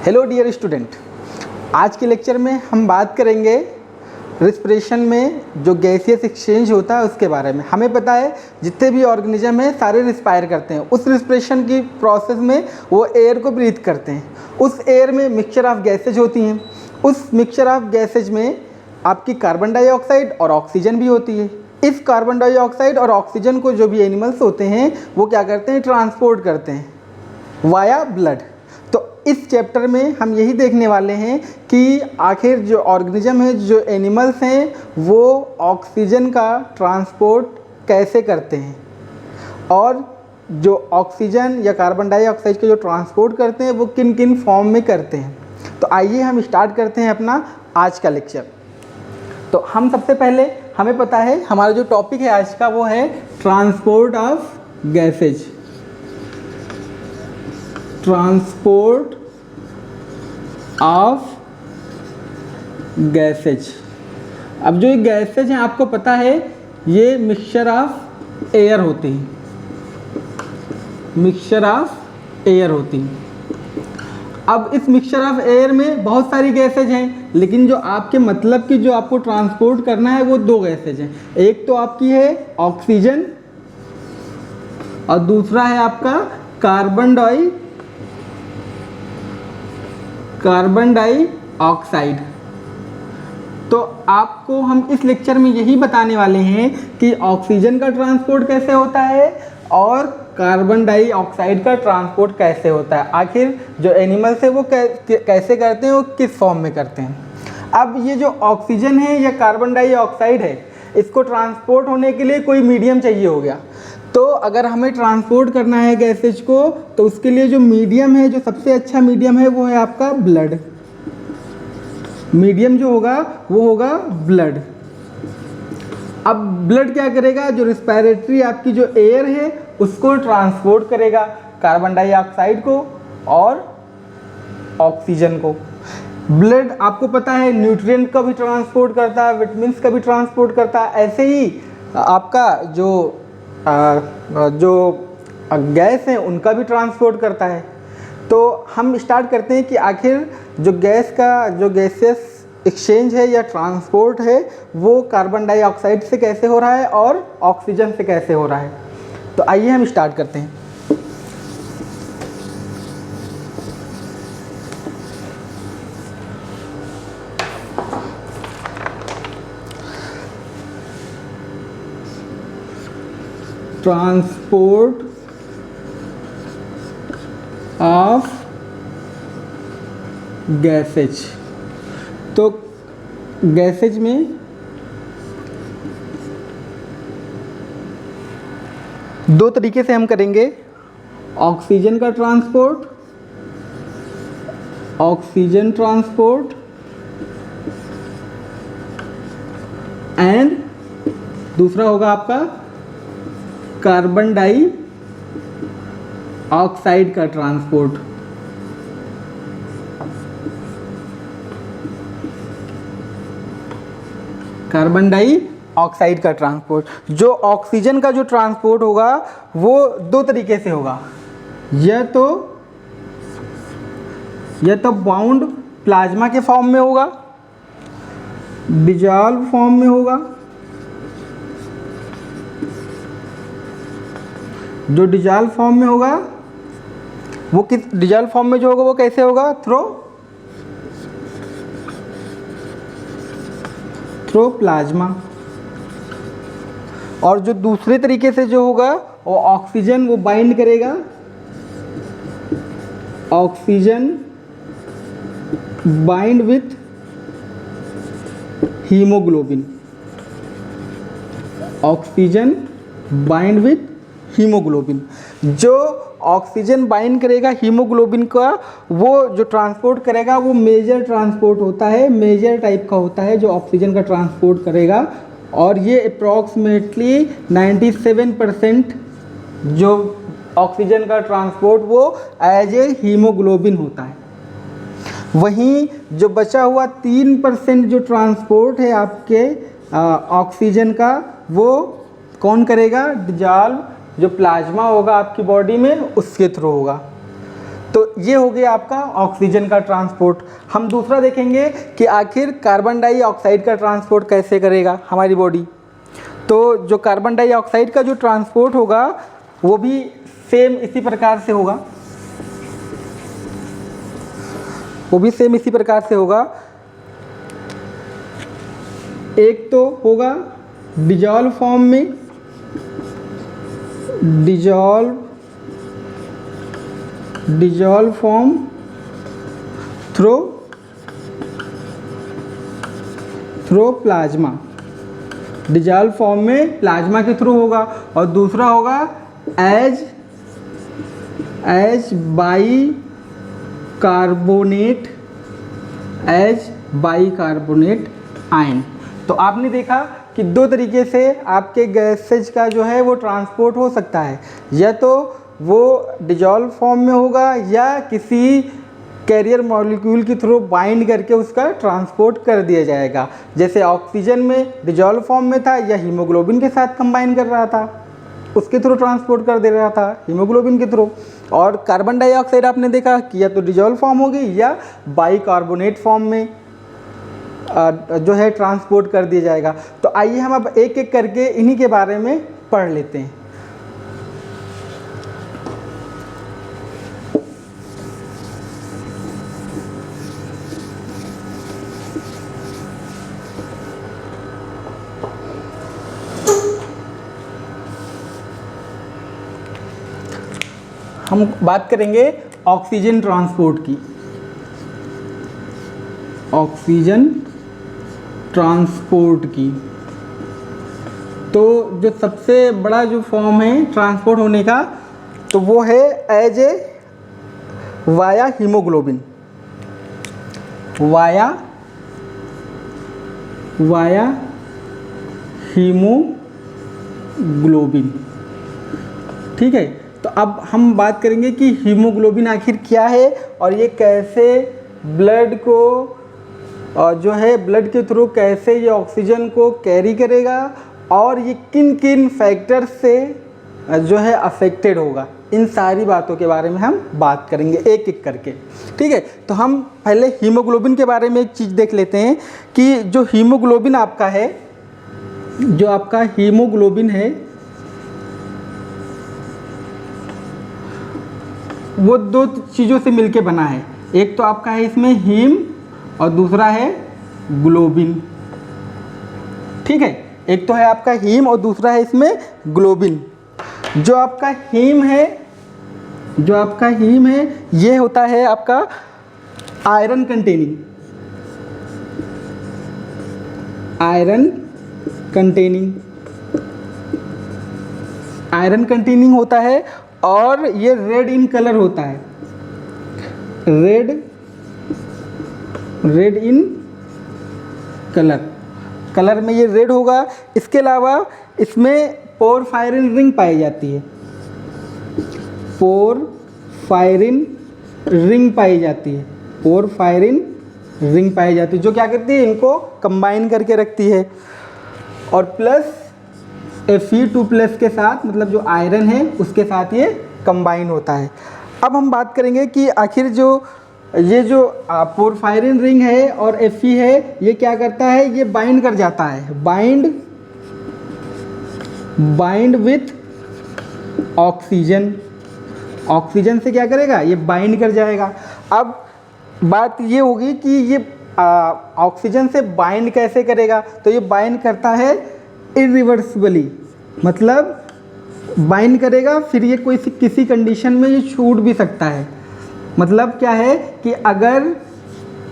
Hello dear student, आज के lecture में हम बात करेंगे रिस्पिरेशन में जो गैसियस एक्सचेंज होता है उसके बारे में। हमें पता है जितने भी ऑर्गेनिज्म हैं सारे रिस्पायर करते हैं। उस रिस्पिरेशन की प्रोसेस में वो एयर को ब्रीथ करते हैं। उस एयर में मिक्सचर ऑफ गैसेज होती हैं। उस मिक्सचर ऑफ गैसेज में आपकी कार्बन डाइऑक्साइड और ऑक्सीजन भी होती है। इस कार्बन डाइऑक्साइड और ऑक्सीजन को जो भी एनिमल्स होते हैं वो क्या करते हैं, ट्रांसपोर्ट करते हैं वाया ब्लड। तो इस चैप्टर में हम यही देखने वाले हैं कि आखिर जो ऑर्गेनिज्म है, जो एनिमल्स हैं, वो ऑक्सीजन का ट्रांसपोर्ट कैसे करते हैं और जो ऑक्सीजन या कार्बन डाइऑक्साइड का जो ट्रांसपोर्ट करते हैं वो किन किन फॉर्म में करते हैं। तो आइए हम स्टार्ट करते हैं अपना आज का लेक्चर। तो हम सबसे पहले, हमें पता है हमारा जो टॉपिक है आज का वो है transport of gases. Transport of gases. अब जो ये गैसेज हैं आपको पता है ये मिक्सचर ऑफ एयर होती हैं। मिक्सचर ऑफ एयर होती हैं। अब इस मिक्सचर ऑफ एयर में बहुत सारी गैसेज हैं, लेकिन जो आपके मतलब की जो आपको ट्रांसपोर्ट करना है वो दो गैसेज हैं। एक तो आपकी है ऑक्सीजन और दूसरा है आपका कार्बन डाइऑक्साइड। तो आपको हम इस लेक्चर में यही बताने वाले हैं कि ऑक्सीजन का ट्रांसपोर्ट कैसे होता है और कार्बन डाइऑक्साइड का ट्रांसपोर्ट कैसे होता है। आखिर जो एनिमल्स है वो कैसे करते हैं, वो किस फॉर्म में करते हैं। अब ये जो ऑक्सीजन है या कार्बन डाइऑक्साइड है, इसको ट्रांसपोर्ट होने के लिए कोई मीडियम चाहिए हो गया। तो अगर हमें ट्रांसपोर्ट करना है गैसेज को तो उसके लिए जो मीडियम है, जो सबसे अच्छा मीडियम है वो है आपका ब्लड। मीडियम जो होगा वो होगा ब्लड। अब ब्लड क्या करेगा, जो रिस्पायरेटरी आपकी जो एयर है उसको ट्रांसपोर्ट करेगा, कार्बन डाइऑक्साइड को और ऑक्सीजन को। ब्लड आपको पता है न्यूट्रिएंट का भी ट्रांसपोर्ट करता है, विटामिन्स का भी ट्रांसपोर्ट करता है। ऐसे ही आपका जो गैस है उनका भी ट्रांसपोर्ट करता है। तो हम स्टार्ट करते हैं कि आखिर जो गैस का जो गैसियस एक्सचेंज है या ट्रांसपोर्ट है वो कार्बन डाइऑक्साइड से कैसे हो रहा है और ऑक्सीजन से कैसे हो रहा है। तो आइए हम स्टार्ट करते हैं। Transport of gases. तो गैसेज में दो तरीके से हम करेंगे, ऑक्सीजन का ट्रांसपोर्ट, ऑक्सीजन ट्रांसपोर्ट एंड दूसरा होगा आपका कार्बन डाइऑक्साइड का ट्रांसपोर्ट। कार्बन डाइऑक्साइड का ट्रांसपोर्ट। जो ऑक्सीजन का जो ट्रांसपोर्ट होगा वो दो तरीके से होगा, या तो बाउंड प्लाज्मा के फॉर्म में होगा, डिजॉल्व फॉर्म में होगा। जो डिजॉल्व फॉर्म में होगा वो किस डिजॉल्व फॉर्म में जो होगा वो कैसे होगा, थ्रो प्लाज्मा। और जो दूसरे तरीके से जो होगा वो ऑक्सीजन वो बाइंड करेगा, oxygen bind with haemoglobin. Oxygen bind with haemoglobin. जो ऑक्सीजन बाइंड करेगा हीमोग्लोबिन का, वो जो ट्रांसपोर्ट करेगा वो मेजर ट्रांसपोर्ट होता है, मेजर टाइप का होता है जो ऑक्सीजन का ट्रांसपोर्ट करेगा। और ये अप्रॉक्सीमेटली 97% जो ऑक्सीजन का ट्रांसपोर्ट वो एज ए हीमोग्लोबिन होता है। वहीं जो बचा हुआ 3% जो ट्रांसपोर्ट है आपके ऑक्सीजन का, वो कौन करेगा, डिजॉल्व जो प्लाज्मा होगा आपकी बॉडी में उसके थ्रू होगा। तो ये हो गया आपका ऑक्सीजन का ट्रांसपोर्ट। हम दूसरा देखेंगे कि आखिर कार्बन डाइऑक्साइड का ट्रांसपोर्ट कैसे करेगा हमारी बॉडी। तो जो कार्बन डाइऑक्साइड का जो ट्रांसपोर्ट होगा वो भी सेम इसी प्रकार से होगा, वो भी सेम इसी प्रकार से होगा। एक तो होगा डिजॉल्व फॉर्म में, dissolve form through plasma, dissolve form में प्लाज्मा के थ्रू होगा। और दूसरा होगा एज बाइकार्बोनेट आयन। तो आपने देखा कि दो तरीके से आपके गैसेज का जो है वो ट्रांसपोर्ट हो सकता है, या तो वो डिजॉल्व फॉर्म में होगा या किसी कैरियर मॉलिक्यूल के थ्रू बाइंड करके उसका ट्रांसपोर्ट कर दिया जाएगा। जैसे ऑक्सीजन में डिजॉल्व फॉर्म में था या हीमोग्लोबिन के साथ कंबाइन कर रहा था, उसके थ्रू ट्रांसपोर्ट कर दे रहा था हीमोग्लोबिन के थ्रू। और कार्बन डाइऑक्साइड आपने देखा कि या तो डिजॉल्व फॉर्म होगी या बाइकार्बोनेट फॉर्म में जो है ट्रांसपोर्ट कर दिया जाएगा। तो आइए हम अब एक एक करके इन्हीं के बारे में पढ़ लेते हैं। हम बात करेंगे ऑक्सीजन ट्रांसपोर्ट की। ऑक्सीजन ट्रांसपोर्ट की तो जो सबसे बड़ा जो फॉर्म है ट्रांसपोर्ट होने का, तो वो है as a via haemoglobin, via haemoglobin. ठीक है, तो अब हम बात करेंगे कि हीमोग्लोबिन आखिर क्या है और ये कैसे ब्लड को जो है ब्लड के थ्रू कैसे ये ऑक्सीजन को कैरी करेगा और ये किन किन फैक्टर्स से जो है अफेक्टेड होगा। इन सारी बातों के बारे में हम बात करेंगे एक एक करके। ठीक है, तो हम पहले हीमोग्लोबिन के बारे में एक चीज़ देख लेते हैं कि जो हीमोग्लोबिन आपका है, जो आपका हीमोग्लोबिन है वो दो चीज़ों से मिलके बना है। एक तो आपका है इसमें हीम और दूसरा है ग्लोबिन। ठीक है, एक तो है आपका हीम और दूसरा है इसमें ग्लोबिन। जो आपका हीम है ये होता है आपका आयरन कंटेनिंग होता है और ये रेड इन कलर होता है, रेड इन कलर में ये रेड होगा। इसके अलावा इसमें पोरफायरिन रिंग पाई जाती है, पोरफायरिन रिंग पाई जाती है, जो क्या करती है, इनको कंबाइन करके रखती है। और प्लस Fe2+ के साथ, मतलब जो आयरन है उसके साथ ये कंबाइन होता है। अब हम बात करेंगे कि आखिर ये जो पोरफायरिन रिंग है और Fe है, ये क्या करता है, ये बाइंड कर जाता है, बाइंड विथ ऑक्सीजन से क्या करेगा, ये बाइंड कर जाएगा। अब बात ये होगी कि ये ऑक्सीजन से बाइंड कैसे करेगा, तो ये बाइंड करता है इरिवर्सिबली, मतलब बाइंड करेगा फिर ये कोई किसी कंडीशन में ये छूट भी सकता है। मतलब क्या है कि अगर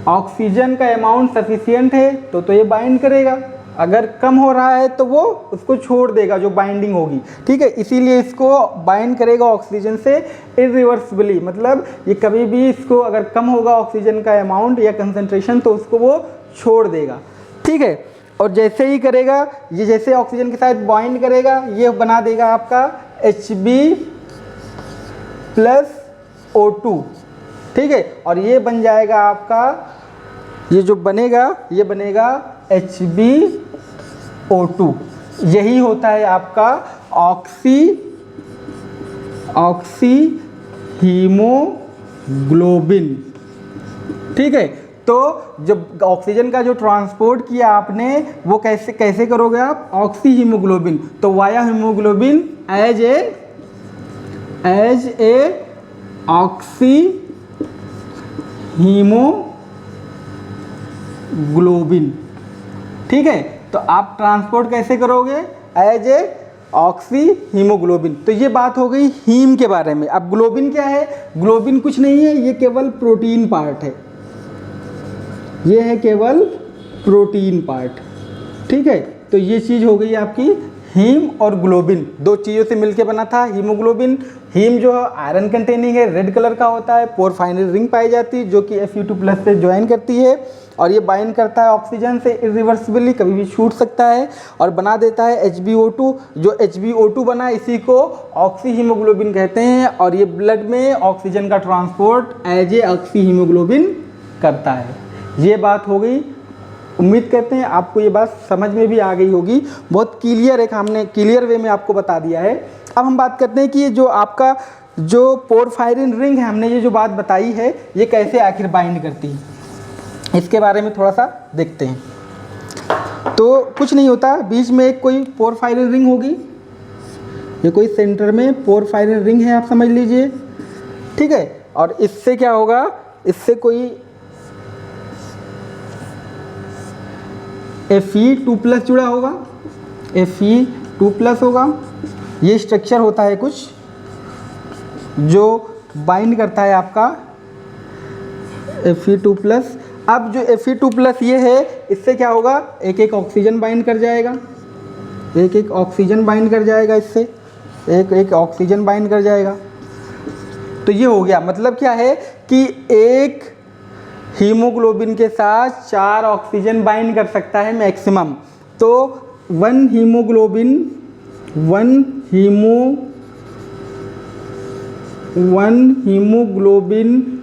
ऑक्सीजन का अमाउंट सफिशिएंट है तो ये बाइंड करेगा, अगर कम हो रहा है तो वो उसको छोड़ देगा, जो बाइंडिंग होगी। ठीक है, इसीलिए इसको बाइंड करेगा ऑक्सीजन से इरिवर्सिबली, मतलब ये कभी भी इसको अगर कम होगा ऑक्सीजन का अमाउंट या कंसंट्रेशन तो उसको वो छोड़ देगा। ठीक है, और जैसे ही करेगा ये, जैसे ऑक्सीजन के साथ बाइंड करेगा, ये बना देगा आपका Hb+O2। ठीक है, और ये बन जाएगा आपका, ये जो बनेगा ये बनेगा Hb(O2). यही होता है आपका ऑक्सी हीमोग्लोबिन। हीमोग्लोबिन। ठीक है, तो जब ऑक्सीजन का जो ट्रांसपोर्ट किया आपने वो कैसे कैसे करोगे आप, ऑक्सी हीमोग्लोबिन, तो via haemoglobin as a oxyhaemoglobin. ठीक है, तो आप ट्रांसपोर्ट कैसे करोगे, एज ए ऑक्सी हीमोग्लोबिन। तो ये बात हो गई हीम के बारे में। अब ग्लोबिन क्या है, ग्लोबिन कुछ नहीं है, ये केवल प्रोटीन पार्ट है, ये है केवल प्रोटीन पार्ट। ठीक है, तो ये चीज़ हो गई आपकी हीम और ग्लोबिन, दो चीज़ों से मिलके बना था हीमोग्लोबिन। हीम जो है आयरन कंटेनिंग है, रेड कलर का होता है, पोरफाइरिन रिंग पाई जाती है जो कि Fe2+ से ज्वाइन करती है और ये बाइंड करता है ऑक्सीजन से इरिवर्सिबली, कभी भी छूट सकता है और बना देता है HbO2। जो HbO2 बना इसी को ऑक्सी हीमोग्लोबिन कहते हैं और ये ब्लड में ऑक्सीजन का transport as a oxyhaemoglobin करता है। ये बात हो गई। उम्मीद करते हैं आपको ये बात समझ में भी आ गई होगी, बहुत क्लियर है, हमने क्लियर वे में आपको बता दिया है। अब हम बात करते हैं कि ये जो आपका जो पोरफायरिन रिंग है, हमने ये जो बात बताई है ये कैसे आखिर बाइंड करती है, इसके बारे में थोड़ा सा देखते हैं। तो कुछ नहीं होता, बीच में एक कोई पोरफायरिन रिंग होगी, ये कोई सेंटर में पोरफायरिन रिंग है आप समझ लीजिए। ठीक है, और इससे क्या होगा, इससे कोई Fe2+ जुड़ा होगा, Fe2+ होगा। ये स्ट्रक्चर होता है कुछ जो बाइंड करता है आपका Fe2+। अब जो Fe2+ ये है, इससे क्या होगा, एक एक ऑक्सीजन बाइंड कर जाएगा, एक एक ऑक्सीजन बाइंड कर जाएगा, इससे एक एक ऑक्सीजन बाइंड कर जाएगा। तो ये हो गया, मतलब क्या है कि एक हीमोग्लोबिन के साथ 4 ऑक्सीजन बाइंड कर सकता है मैक्सिमम। तो one haemoglobin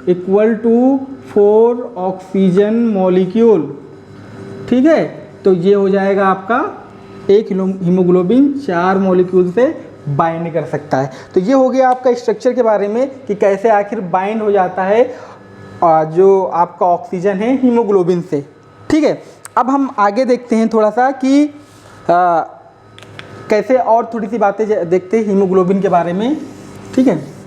equal to 4 oxygen molecule. ठीक है, तो ये हो जाएगा आपका एक हीमोग्लोबिन 4 मॉलिक्यूल से बाइंड कर सकता है। तो ये हो गया आपका स्ट्रक्चर के बारे में कि कैसे आखिर बाइंड हो जाता है जो आपका ऑक्सीजन है हीमोग्लोबिन से। ठीक है, अब हम आगे देखते हैं थोड़ा सा कि कैसे और थोड़ी सी बातें देखते हैं हीमोग्लोबिन के बारे में। ठीक है,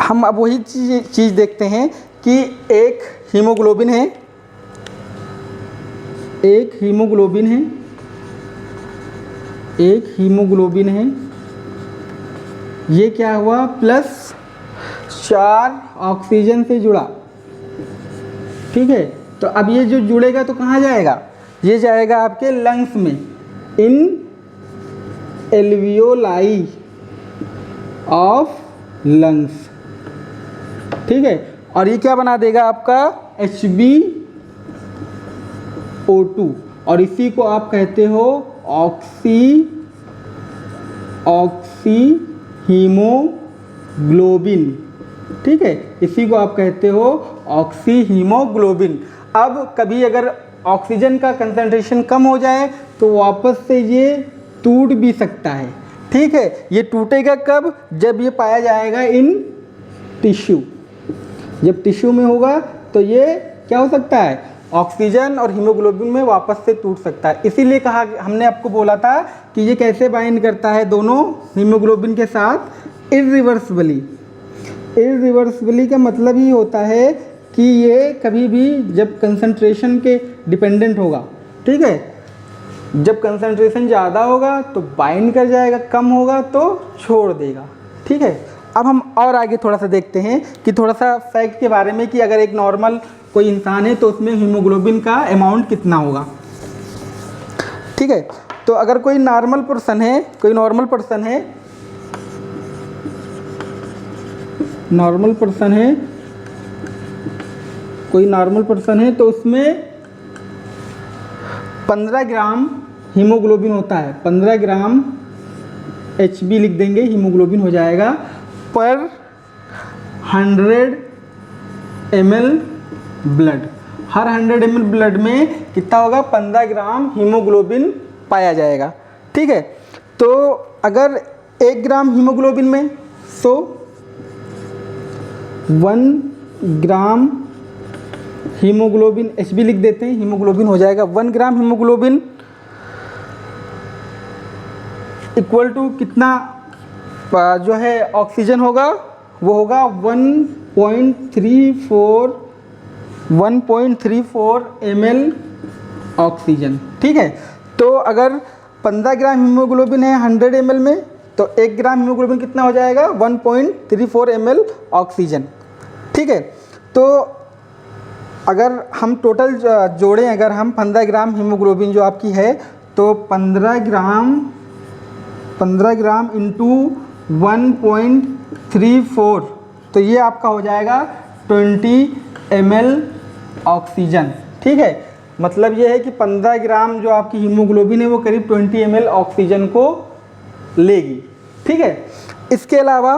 हम अब वही चीज़ देखते हैं कि एक हीमोग्लोबिन है, एक हीमोग्लोबिन है, ये क्या हुआ, +4 ऑक्सीजन से जुड़ा। ठीक है, तो अब ये जो जुड़ेगा तो कहाँ जाएगा, ये जाएगा आपके लंग्स में, इन एल्वियोलाई ऑफ लंग्स। ठीक है, और ये क्या बना देगा आपका HbO2 और इसी को आप कहते हो ऑक्सी हीमोग्लोबिन। ठीक है, इसी को आप कहते हो ऑक्सी हीमोग्लोबिन। अब कभी अगर ऑक्सीजन का कंसंट्रेशन कम हो जाए तो वापस से ये टूट भी सकता है। ठीक है, ये टूटेगा कब, जब ये पाया जाएगा इन टिश्यू। जब टिश्यू में होगा तो ये क्या हो सकता है, ऑक्सीजन और हीमोग्लोबिन में वापस से टूट सकता है। इसीलिए कहा, हमने आपको बोला था कि ये कैसे बाइंड करता है दोनों हीमोग्लोबिन के साथ, इरिवर्सिबली। इरिवर्सिबली का मतलब ही होता है कि ये कभी भी जब कंसंट्रेशन के डिपेंडेंट होगा। ठीक है, जब कंसंट्रेशन ज़्यादा होगा तो बाइंड कर जाएगा, कम होगा तो छोड़ देगा। ठीक है, अब हम और आगे थोड़ा सा देखते हैं कि थोड़ा सा फैक्ट के बारे में कि अगर एक नॉर्मल कोई इंसान है तो उसमें हीमोग्लोबिन का अमाउंट कितना होगा। ठीक है, तो अगर कोई नॉर्मल पर्सन है, कोई नॉर्मल पर्सन है तो उसमें 15 ग्राम हीमोग्लोबिन होता है। 15 ग्राम Hb लिख देंगे, हीमोग्लोबिन हो जाएगा पर 100 ml ब्लड। हर 100 ml ब्लड में कितना होगा, 15 ग्राम हीमोग्लोबिन पाया जाएगा। ठीक है, तो अगर 1 ग्राम हीमोग्लोबिन में 1 ग्राम हीमोग्लोबिन HB लिख देते हैं, हीमोग्लोबिन हो जाएगा 1 ग्राम हीमोग्लोबिन इक्वल टू कितना जो है ऑक्सीजन होगा, वो होगा 1.34 ml ऑक्सीजन। ठीक है, तो अगर 15 ग्राम हीमोग्लोबिन है 100 ml में, तो 1 ग्राम हीमोग्लोबिन कितना हो जाएगा, 1.34 ml ऑक्सीजन। ठीक है, तो अगर हम टोटल जोड़ें, अगर हम 15 ग्राम हीमोग्लोबिन जो आपकी है, तो 15 ग्राम इंटू 1.34, तो ये आपका हो जाएगा 20 ml ऑक्सीजन। ठीक है, मतलब ये है कि 15 ग्राम जो आपकी हीमोग्लोबिन है वो करीब 20 ml ऑक्सीजन को लेगी। ठीक है, इसके अलावा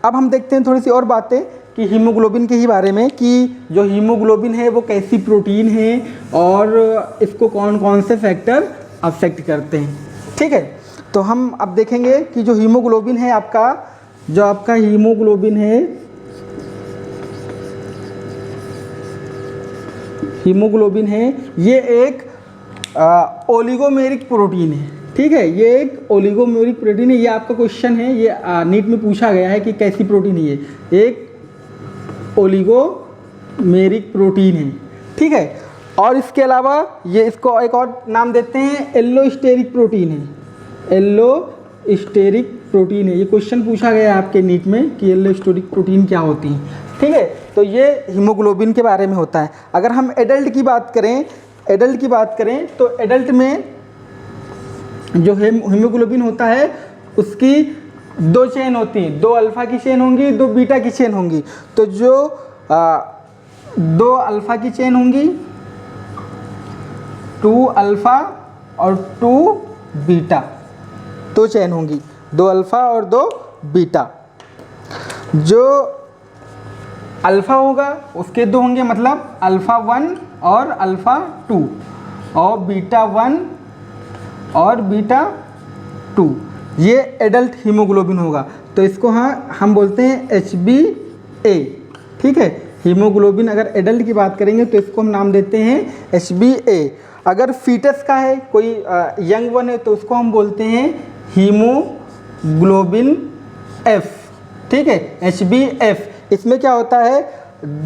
अब हम देखते हैं थोड़ी सी और बातें कि हीमोग्लोबिन के ही बारे में, कि जो हीमोग्लोबिन है वो कैसी प्रोटीन है और इसको कौन कौन से फैक्टर अफेक्ट करते हैं। ठीक है, तो हम अब देखेंगे कि जो हीमोग्लोबिन है आपका, जो आपका हीमोग्लोबिन है, ये एक ओलिगोमेरिक प्रोटीन है। ठीक है, ये एक ओलिगोमेरिक प्रोटीन है। ये आपका क्वेश्चन है, ये नीट में पूछा गया है कि कैसी प्रोटीन है ये, एक ओलिगोमेरिक प्रोटीन है। ठीक है, और इसके अलावा ये इसको एक और नाम देते हैं एल्लोस्टेरिक प्रोटीन है, एल्लोस्टेरिक प्रोटीन है। ये क्वेश्चन पूछा गया है आपके नीट में कि एल्लोस्टेरिक प्रोटीन क्या होती है। ठीक है, तो ये हीमोग्लोबिन के बारे में होता है। अगर हम एडल्ट की बात करें, तो एडल्ट में जो हीमोग्लोबिन होता है उसकी 2 चेन होती हैं, 2 अल्फ़ा की चेन होंगी, 2 बीटा की चेन होंगी। तो जो 2 अल्फ़ा की चेन होंगी, 2 अल्फ़ा और 2 बीटा, 2 चेन होंगी, 2 अल्फ़ा और 2 बीटा। जो अल्फ़ा होगा उसके 2 होंगे, मतलब अल्फ़ा 1 और अल्फ़ा 2, और बीटा 1 और बीटा 2। ये एडल्ट हीमोग्लोबिन होगा, तो इसको हम बोलते हैं HbA। ठीक है, हीमोग्लोबिन अगर एडल्ट की बात करेंगे तो इसको हम नाम देते हैं HbA। अगर फीटस का है, कोई यंग वन है, तो उसको हम बोलते हैं हीमोग्लोबिन F। ठीक है, HbF। इसमें क्या होता है,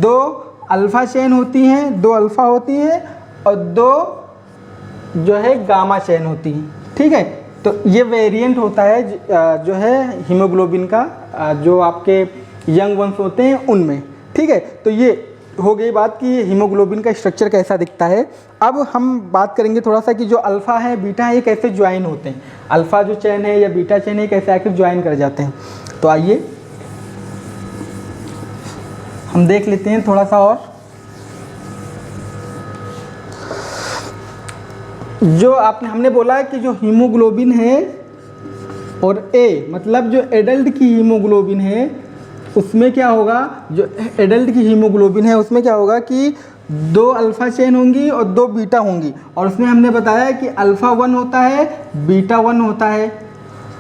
2 अल्फ़ा चेन होती हैं, 2 अल्फ़ा होती हैं और 2 जो है गामा चेन होती हैं। ठीक है, तो ये वेरिएंट होता है जो है हीमोग्लोबिन का, जो आपके यंग वंस होते हैं उनमें। ठीक है, तो ये हो गई बात कि हीमोग्लोबिन का स्ट्रक्चर कैसा दिखता है। अब हम बात करेंगे थोड़ा सा कि जो अल्फ़ा है, बीटा है, ये कैसे ज्वाइन होते हैं। अल्फ़ा जो चेन है या बीटा चेन है, कैसे आखिर ज्वाइन कर जाते हैं। तो आइए हम देख लेते हैं थोड़ा सा और। जो हमने बोला कि जो हीमोग्लोबिन है और A, मतलब जो एडल्ट की हीमोग्लोबिन है उसमें क्या होगा, जो एडल्ट की हीमोग्लोबिन है उसमें क्या होगा कि 2 अल्फ़ा चेन होंगी और 2 बीटा होंगी, और उसमें हमने बताया कि अल्फ़ा 1 होता है, बीटा 1 होता है।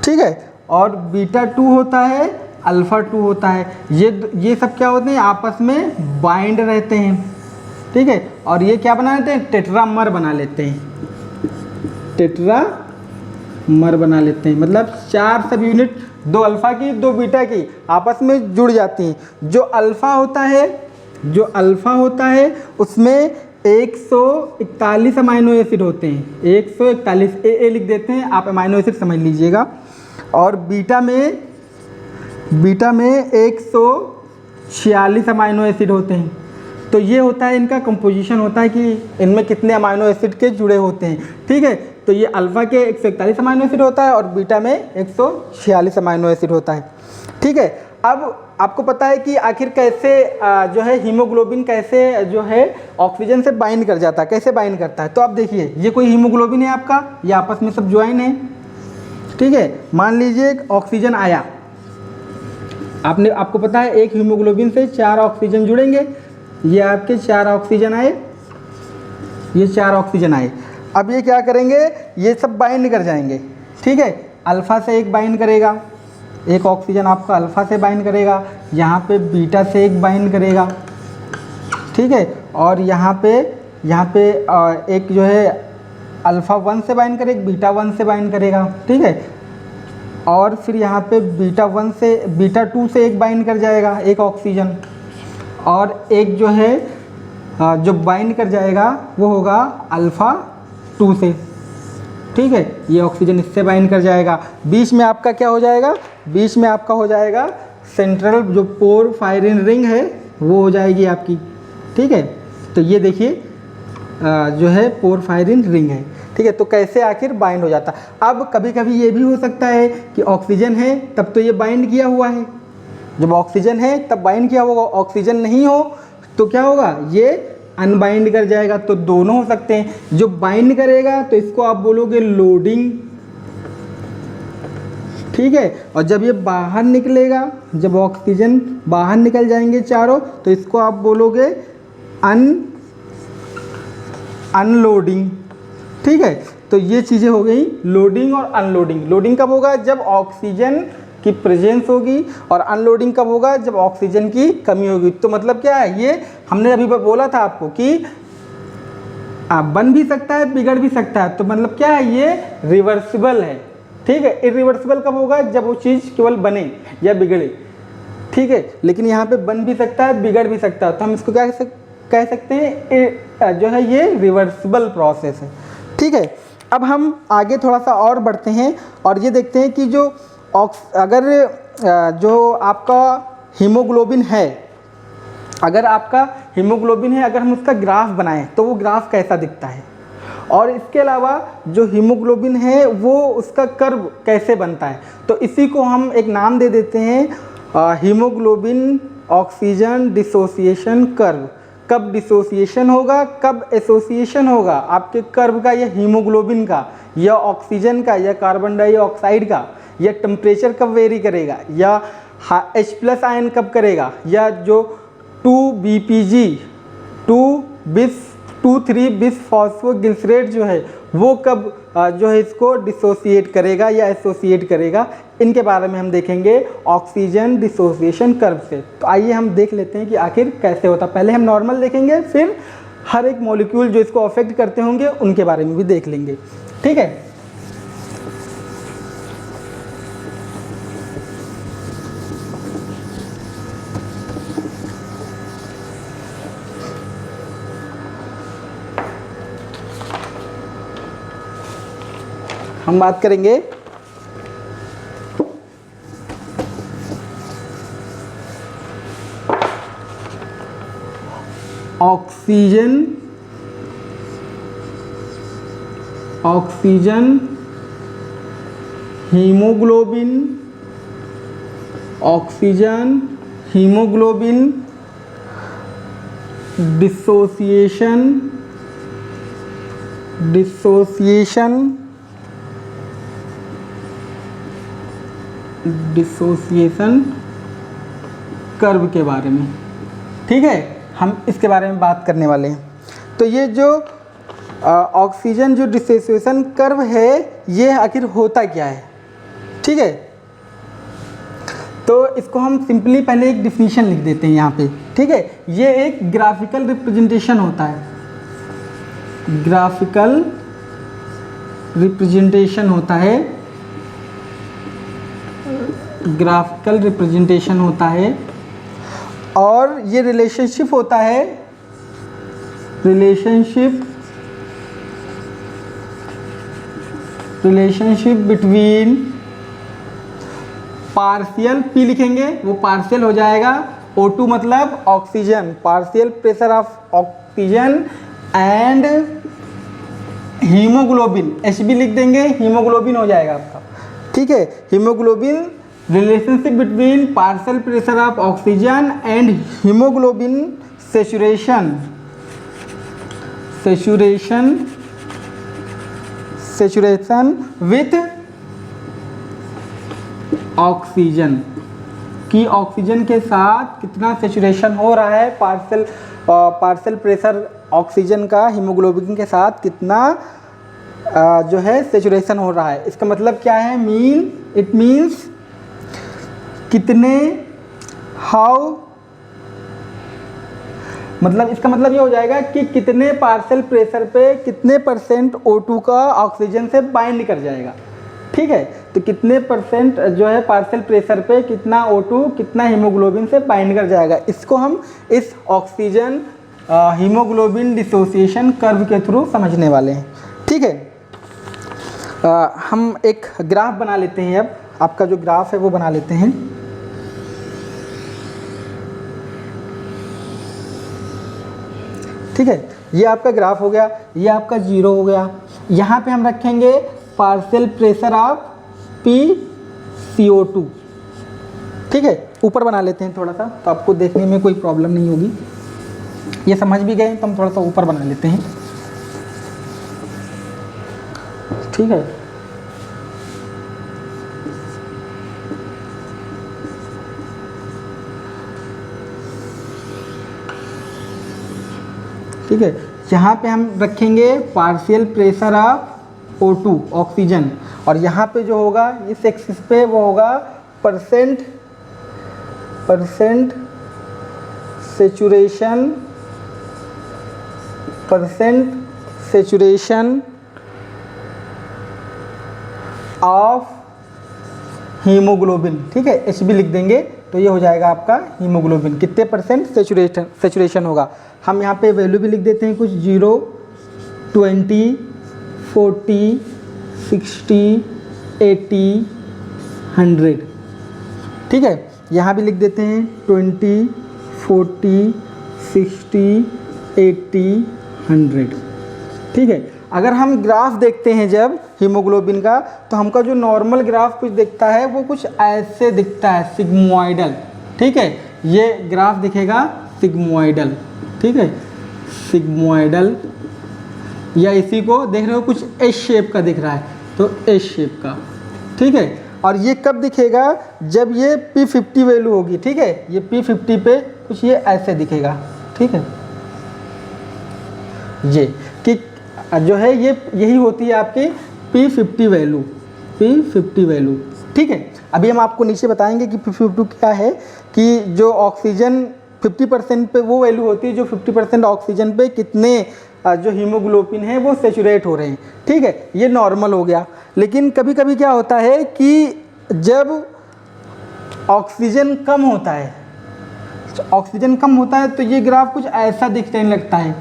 ठीक है, और बीटा 2 होता है, अल्फ़ा 2 होता है। ये सब क्या होते हैं, आपस में बाइंड रहते हैं। ठीक है, और ये क्या बना लेते हैं, टेट्रामर बना लेते हैं, टेट्रामर बना लेते हैं। मतलब 4 सब यूनिट, 2 अल्फ़ा की 2 बीटा की आपस में जुड़ जाती हैं। जो अल्फ़ा होता है उसमें 141 अमाइनो एसिड होते हैं, 141 ए लिख देते हैं, आप अमाइनो एसिड समझ लीजिएगा। और बीटा में 146 अमाइनो एसिड होते हैं। तो ये होता है इनका कंपोजिशन, होता है कि इनमें कितने अमाइनो एसिड के जुड़े होते हैं। ठीक है, तो ये अल्फ़ा के 141 अमाइनो एसिड होता है और बीटा में 146 अमाइनो एसिड होता है। ठीक है, अब आपको पता है कि आखिर कैसे जो है हीमोग्लोबिन कैसे जो है ऑक्सीजन से बाइंड कर जाता है, कैसे बाइंड करता है। तो आप देखिए, ये कोई हीमोग्लोबिन है आपका, ये आपस में सब ज्वाइन है। ठीक है, मान लीजिए ऑक्सीजन आया, आपको पता है एक हीमोग्लोबिन से 4 ऑक्सीजन जुड़ेंगे। ये आपके 4 ऑक्सीजन आए, ये 4 ऑक्सीजन आए। अब ये क्या करेंगे, ये सब बाइंड कर जाएंगे, ठीक है। अल्फ़ा से एक बाइंड करेगा, एक ऑक्सीजन आपका अल्फ़ा से बाइंड करेगा, यहाँ पे बीटा से एक बाइंड करेगा, ठीक है। और यहाँ पे एक जो है अल्फ़ा 1 से बाइंड करेगा, बीटा 1 से बाइंड करेगा, ठीक है। और फिर यहाँ पे बीटा 2 से एक बाइंड कर जाएगा, एक ऑक्सीजन। और एक जो है जो बाइंड कर जाएगा वो होगा अल्फ़ा 2 से, ठीक है। ये ऑक्सीजन इससे बाइंड कर जाएगा। बीच में आपका क्या हो जाएगा, बीच में आपका हो जाएगा सेंट्रल जो पोरफायरिन रिंग है वो हो जाएगी आपकी, ठीक है। तो ये देखिए जो है पोरफायरिन रिंग है, ठीक है। तो कैसे आखिर बाइंड हो जाता। अब कभी कभी ये भी हो सकता है कि ऑक्सीजन है तब तो ये बाइंड किया हुआ है, जब ऑक्सीजन है तब बाइंड किया होगा, ऑक्सीजन नहीं हो तो क्या होगा, ये अनबाइंड कर जाएगा। तो दोनों हो सकते हैं। जो बाइंड करेगा तो इसको आप बोलोगे लोडिंग, ठीक है। और जब ये बाहर निकलेगा, जब ऑक्सीजन बाहर निकल जाएंगे चारों, तो इसको आप बोलोगे अनलोडिंग, ठीक है। तो ये चीज़ें हो गई लोडिंग और अनलोडिंग। लोडिंग कब होगा, जब ऑक्सीजन की प्रेजेंस होगी, और अनलोडिंग कब होगा, जब ऑक्सीजन की कमी होगी। तो मतलब क्या है, ये हमने अभी बोला था आपको कि बन भी सकता है बिगड़ भी सकता है। तो मतलब क्या है, ये रिवर्सिबल है, ठीक है। इरिवर्सिबल कब होगा, जब वो चीज़ केवल बने या बिगड़े, ठीक है। लेकिन यहाँ पे बन भी सकता है बिगड़ भी सकता है, तो हम इसको क्या कह सकते हैं, जो है ये रिवर्सिबल प्रोसेस है, ठीक है। अब हम आगे थोड़ा सा और बढ़ते हैं और ये देखते हैं कि जो अगर जो आपका हीमोग्लोबिन है, अगर हम उसका ग्राफ बनाएं तो वो ग्राफ कैसा दिखता है। और इसके अलावा जो हीमोग्लोबिन है वो उसका कर्व कैसे बनता है। तो इसी को हम एक नाम दे देते हैं हीमोग्लोबिन ऑक्सीजन डिसोसिएशन कर्व। कब डिसोसिएशन होगा, कब एसोसिएशन होगा आपके कर्व का, या हीमोग्लोबिन का, या ऑक्सीजन का, या कार्बन डाइऑक्साइड का, या टेम्परेचर कब वेरी करेगा, या H+ आयन कब करेगा, या जो 2BPG 2,3 बिस फॉस्फोग्लिसरेट जो है वो कब जो है इसको डिसोसिएट करेगा या एसोसिएट करेगा। इनके बारे में हम देखेंगे ऑक्सीजन डिसोसिएशन कर्व से। तो आइए हम देख लेते हैं कि आखिर कैसे होता। पहले हम नॉर्मल देखेंगे, फिर हर एक मॉलिक्यूल जो इसको अफेक्ट करते होंगे उनके बारे में भी देख लेंगे, ठीक है। हम बात करेंगे ऑक्सीजन हीमोग्लोबिन डिसोसिएशन कर्व के बारे में, ठीक है। हम इसके बारे में बात करने वाले हैं। तो ये जो ऑक्सीजन जो डिसोसिएशन कर्व है ये आखिर होता क्या है, ठीक है। तो इसको हम सिंपली पहले एक डिफिनीशन लिख देते हैं यहाँ पे, ठीक है। ये एक ग्राफिकल रिप्रेजेंटेशन होता है, ग्राफिकल रिप्रेजेंटेशन होता है, और ये रिलेशनशिप होता है, रिलेशनशिप बिटवीन पार्शियल पी लिखेंगे, वो पार्शियल हो जाएगा O2 मतलब oxygen, partial pressure of oxygen and haemoglobin, Hb लिख देंगे, हीमोग्लोबिन हो जाएगा आपका, ठीक है। Haemoglobin relationship between partial pressure of oxygen and haemoglobin saturation with oxygen, कि ऑक्सीजन के साथ कितना सैचुरेशन हो रहा है पार्शियल पार्शियल प्रेशर ऑक्सीजन का हीमोग्लोबिन के साथ कितना जो है सेचुरेशन हो रहा है। इसका मतलब क्या है, इट मीन्स कितने हाउ, मतलब इसका मतलब ये हो जाएगा कि कितने पार्शियल प्रेशर पे कितने परसेंट O2 का ऑक्सीजन से बाइंड कर जाएगा। ठीक है, तो कितने परसेंट जो है पार्शियल प्रेशर पे कितना O2 कितना हीमोग्लोबिन से बाइंड कर जाएगा, इसको हम इस ऑक्सीजन हीमोग्लोबिन डिसोसिएशन कर्व के थ्रू समझने वाले हैं। ठीक है, हम एक ग्राफ बना लेते हैं। अब आपका जो ग्राफ है वो बना लेते हैं। ठीक है, ये आपका ग्राफ हो गया, ये आपका 0 हो गया। यहाँ पे हम रखेंगे पार्शियल प्रेशर ऑफ PCO2। ठीक है, ऊपर बना लेते हैं थोड़ा सा, तो आपको देखने में कोई प्रॉब्लम नहीं होगी। ये समझ भी गए तो हम थोड़ा सा ऊपर बना लेते हैं। ठीक है, ठीक है, यहाँ पे हम रखेंगे partial pressure of O2 oxygen, और यहाँ पे जो होगा इस एक्सिस पे वो होगा परसेंट सेचुरेशन ऑफ हीमोग्लोबिन। ठीक है, HB लिख देंगे तो ये हो जाएगा आपका हीमोग्लोबिन कितने परसेंट सेचुरेशन होगा। हम यहाँ पे वैल्यू भी लिख देते हैं कुछ 0, 20, 40, 60, 80, 100। ठीक है, यहाँ भी लिख देते हैं 20, 40, 60, 80, 100। ठीक है, अगर हम ग्राफ देखते हैं जब हीमोग्लोबिन का, तो हमका जो नॉर्मल ग्राफ कुछ दिखता है वो कुछ ऐसे दिखता है, सिग्मोइडल। ठीक है, ये ग्राफ दिखेगा सिग्मोइडल। ठीक है, सिग्मोइडल, या इसी को देख रहे हो कुछ एस शेप का दिख रहा है, तो एस शेप का। ठीक है, और ये कब दिखेगा, जब ये P50 वैल्यू होगी। ठीक है, ये P50 पे कुछ ये ऐसे दिखेगा। ठीक है, ये कि जो है ये यही होती है आपकी P50 वैल्यू। ठीक है, अभी हम आपको नीचे बताएंगे कि P50 क्या है, कि जो ऑक्सीजन 50% पे वो वैल्यू होती है जो 50% ऑक्सीजन पे कितने जो हीमोग्लोबिन है वो सेचुरेट हो रहे हैं। ठीक है, ये नॉर्मल हो गया। लेकिन कभी कभी क्या होता है कि जब ऑक्सीजन कम होता है तो ये ग्राफ कुछ ऐसा दिखने लगता है।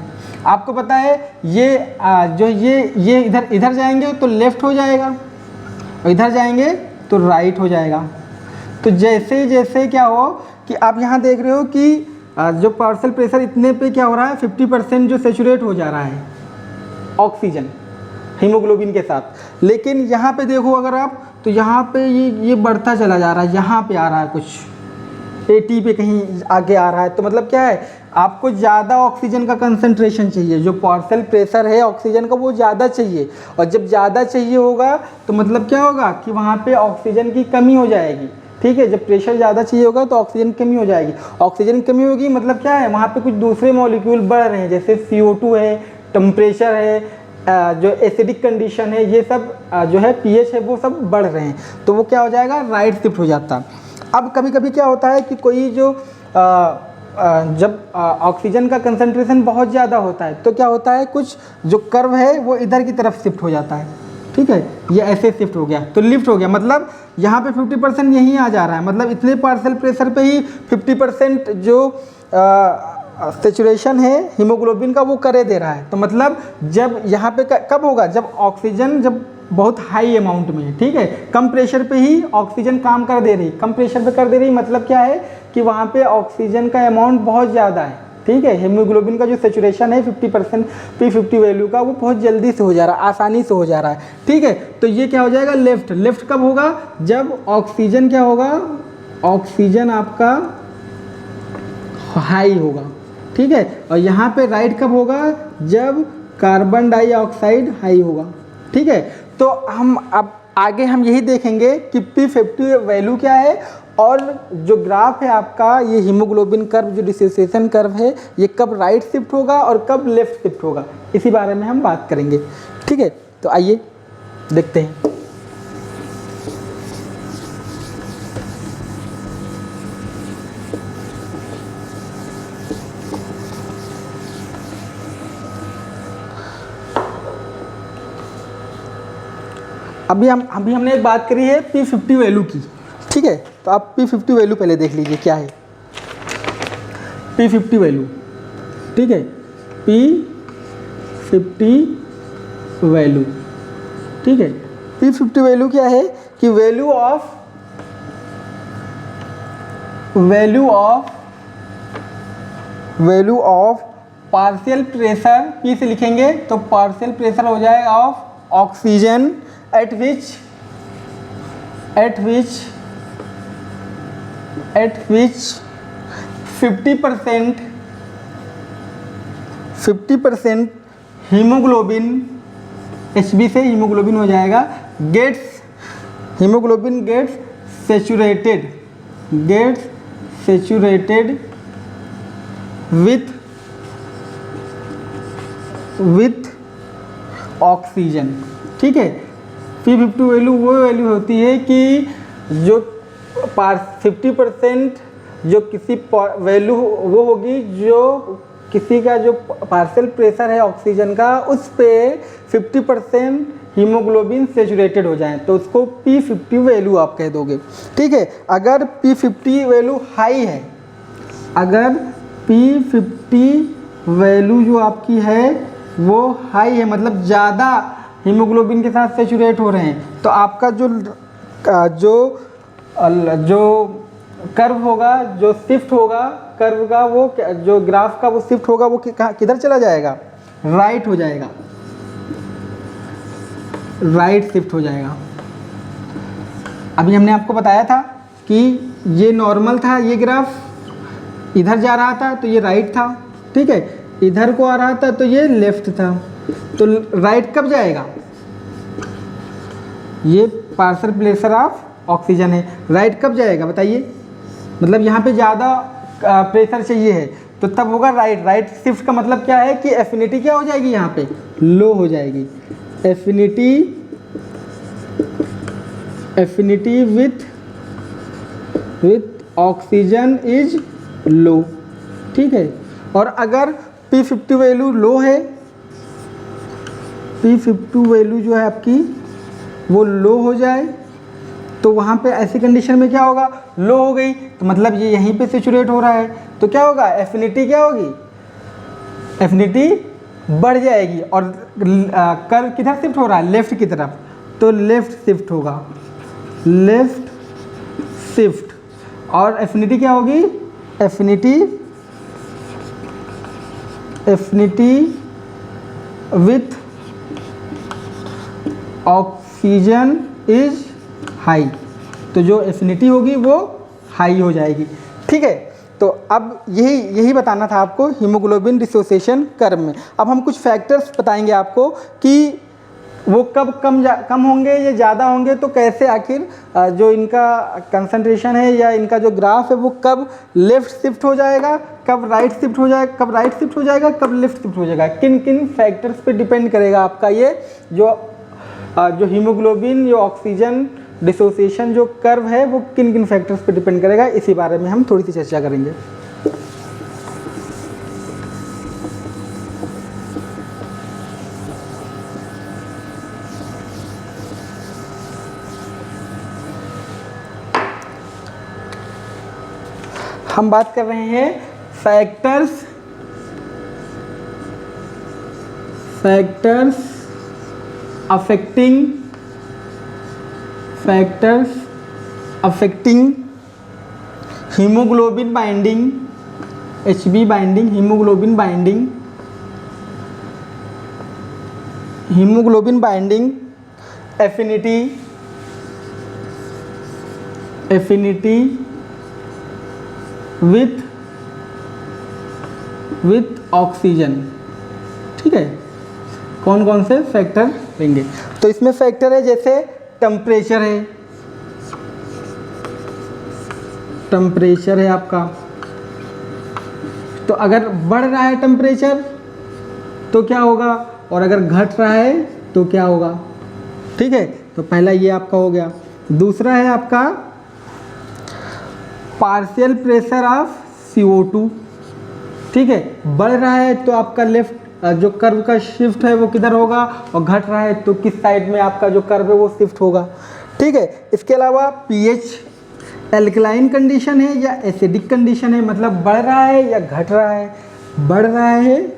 आपको पता है ये जो ये इधर जाएंगे तो लेफ़्ट हो जाएगा, और इधर जाएंगे तो राइट हो जाएगा। तो जैसे क्या हो कि आप यहाँ देख रहे हो कि जो पार्शियल प्रेशर इतने पे क्या हो रहा है, 50% जो सेचुरेट हो जा रहा है ऑक्सीजन हीमोग्लोबिन के साथ। लेकिन यहाँ पे देखो अगर आप, तो यहाँ पे ये बढ़ता चला जा रहा है, यहाँ पे आ रहा है कुछ 80 पे कहीं आगे आ रहा है। तो मतलब क्या है, आपको ज़्यादा ऑक्सीजन का कंसंट्रेशन चाहिए, जो पार्शियल प्रेशर है ऑक्सीजन का वो ज़्यादा चाहिए, और जब ज़्यादा चाहिए होगा तो मतलब क्या होगा कि वहाँ पे ऑक्सीजन की कमी हो जाएगी। ठीक है, जब प्रेशर ज़्यादा चाहिए होगा तो ऑक्सीजन कमी हो जाएगी। ऑक्सीजन कमी होगी मतलब क्या है, वहाँ पे कुछ दूसरे मॉलिक्यूल बढ़ रहे हैं, जैसे CO2 है, टेम्परेचर है, जो एसिडिक कंडीशन है, ये सब जो है pH है, वो सब बढ़ रहे हैं। तो वो क्या हो जाएगा, राइट शिफ्ट हो जाता। अब कभी कभी क्या होता है कि कोई जो जब ऑक्सीजन का कंसंट्रेशन बहुत ज़्यादा होता है तो क्या होता है, कुछ जो कर्व है वो इधर की तरफ शिफ्ट हो जाता है। ठीक है, ये ऐसे शिफ्ट हो गया तो लिफ्ट हो गया, मतलब यहाँ पे 50% यहीं आ जा रहा है, मतलब इतने पार्शियल प्रेशर पे ही 50% जो सेचुरेशन है हीमोग्लोबिन का वो करे दे रहा है। तो मतलब जब यहाँ पे कब होगा, जब ऑक्सीजन जब बहुत हाई अमाउंट में है। ठीक है, कम प्रेशर पे ही ऑक्सीजन काम कर दे रही, कम प्रेशर पे कर दे रही, मतलब क्या है कि वहाँ पे ऑक्सीजन का अमाउंट बहुत ज़्यादा है। ठीक है, हीमोग्लोबिन का जो सेचुरेशन है 50% P50 वैल्यू का, वो बहुत जल्दी से हो जा रहा है, आसानी से हो जा रहा है। ठीक है, तो ये क्या हो जाएगा, लेफ्ट कब होगा, जब ऑक्सीजन क्या होगा, ऑक्सीजन आपका हाई होगा। ठीक है, और यहाँ पे राइट कब होगा, जब कार्बन डाइऑक्साइड हाई होगा। ठीक है, तो हम अब आगे हम यही देखेंगे कि P50 वैल्यू क्या है और जो ग्राफ है आपका ये हीमोग्लोबिन कर्व जो डिसोसिएशन कर्व है ये कब राइट शिफ्ट होगा और कब लेफ्ट शिफ्ट होगा, इसी बारे में हम बात करेंगे। ठीक है, तो आइए देखते हैं। अभी हमने एक बात करी है P50 वैल्यू की। ठीक है, तो आप P50 वैल्यू पहले देख लीजिए क्या है P50 वैल्यू। ठीक है, P50 वैल्यू। ठीक है, P50 वैल्यू क्या है कि value of partial pressure, P से लिखेंगे तो पार्शियल प्रेशर हो जाएगा of oxygen at which 50% haemoglobin, HB से हीमोग्लोबिन हो जाएगा, haemoglobin gets saturated with oxygen. ठीक है, P50 वैल्यू वो वैल्यू होती है कि जो 50% जो किसी वैल्यू वो होगी जो किसी का जो पार्शियल प्रेशर है ऑक्सीजन का उस पे 50% हीमोग्लोबिन सेचुरेटेड हो जाए तो उसको P50 वैल्यू आप कह दोगे। ठीक है, अगर P50 वैल्यू हाई है, अगर P50 वैल्यू जो आपकी है वो हाई है मतलब ज़्यादा हीमोग्लोबिन के साथ सेचुरेट हो रहे हैं, तो आपका जो कर्व होगा, जो शिफ्ट होगा कर्व का, वो जो ग्राफ का वो शिफ्ट होगा वो किधर चला जाएगा, राइट हो जाएगा, राइट शिफ्ट हो जाएगा। अभी हमने आपको बताया था कि ये नॉर्मल था, ये ग्राफ इधर जा रहा था तो ये राइट था। ठीक है, इधर को आ रहा था तो ये लेफ्ट था, तो राइट कब जाएगा, ये पार्शियल प्रेशर ऑफ ऑक्सीजन है, राइट कब जाएगा बताइए, मतलब यहाँ पे ज़्यादा प्रेशर चाहिए है तो तब होगा राइट। राइट शिफ्ट का मतलब क्या है कि एफिनिटी क्या हो जाएगी, यहाँ पे लो हो जाएगी, affinity with oxygen is low. ठीक है, और अगर P50 वैल्यू लो है, P50 वैल्यू जो है आपकी वो लो हो जाए तो वहाँ पे ऐसी कंडीशन में क्या होगा, लो हो गई तो मतलब ये यहीं पे सेचुरेट हो रहा है तो क्या होगा, एफिनिटी क्या होगी, एफिनिटी बढ़ जाएगी और कर्व किधर शिफ्ट हो रहा है, लेफ्ट की तरफ, तो लेफ्ट शिफ्ट होगा, लेफ्ट शिफ्ट। और एफिनिटी क्या होगी, affinity with oxygen is high, तो जो एफिनिटी होगी वो हाई हो जाएगी। ठीक है, तो अब यही बताना था आपको हीमोग्लोबिन डिसोसिएशन कर्व में। अब हम कुछ फैक्टर्स बताएंगे आपको कि वो कब कम होंगे या ज़्यादा होंगे, तो कैसे आखिर जो इनका कंसंट्रेशन है या इनका जो ग्राफ है वो कब लेफ़्ट शिफ्ट हो जाएगा, कब राइट शिफ्ट हो जाएगा, कब राइट शिफ्ट हो जाएगा, कब लेफ्ट शिफ्ट हो जाएगा, किन किन फैक्टर्स पे डिपेंड करेगा आपका ये जो हीमोग्लोबिन या ऑक्सीजन डिसोसिएशन जो कर्व है वो किन किन फैक्टर्स पे डिपेंड करेगा, इसी बारे में हम थोड़ी सी चर्चा करेंगे। हम बात कर रहे हैं factors affecting haemoglobin binding, HB binding, haemoglobin binding, affinity with oxygen. ठीक है, कौन कौन से फैक्टर लेंगे, तो इसमें फैक्टर है जैसे टेम्परेचर है, टेम्परेचर है आपका। तो अगर बढ़ रहा है टेम्परेचर तो क्या होगा, और अगर घट रहा है तो क्या होगा। ठीक है, तो पहला ये आपका हो गया। दूसरा है आपका पार्शियल प्रेशर ऑफ CO2। ठीक है, बढ़ रहा है तो आपका लेफ्ट जो कर्व का शिफ्ट है वो किधर होगा, और घट रहा है तो किस साइड में आपका जो कर्व है वो शिफ्ट होगा। ठीक है, इसके अलावा pH एल्कलाइन कंडीशन है या एसिडिक कंडीशन है, मतलब बढ़ रहा है या घट रहा है। बढ़ रहा है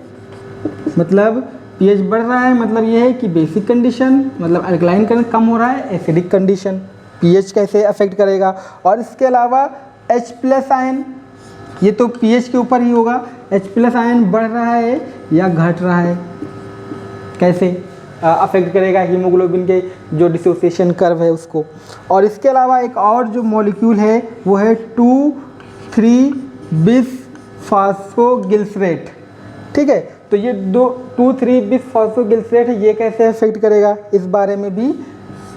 मतलब pH बढ़ रहा है, मतलब ये है कि बेसिक कंडीशन, मतलब अल्कलाइन कंडीशन कम हो रहा है, एसिडिक कंडीशन। pH कैसे अफेक्ट करेगा। और इसके अलावा H+ आयन, ये तो pH के ऊपर ही होगा। H+ आयन बढ़ रहा है या घट रहा है, कैसे अफेक्ट करेगा हीमोग्लोबिन के जो डिसोसिएशन कर्व है उसको। और इसके अलावा एक और जो मॉलिक्यूल है वो है 2,3-बिसफॉस्फोगिल्सरेट। ठीक है, तो ये 2,3-बिसफॉस्फोगिल्सरेट है, ये कैसे अफेक्ट करेगा इस बारे में भी,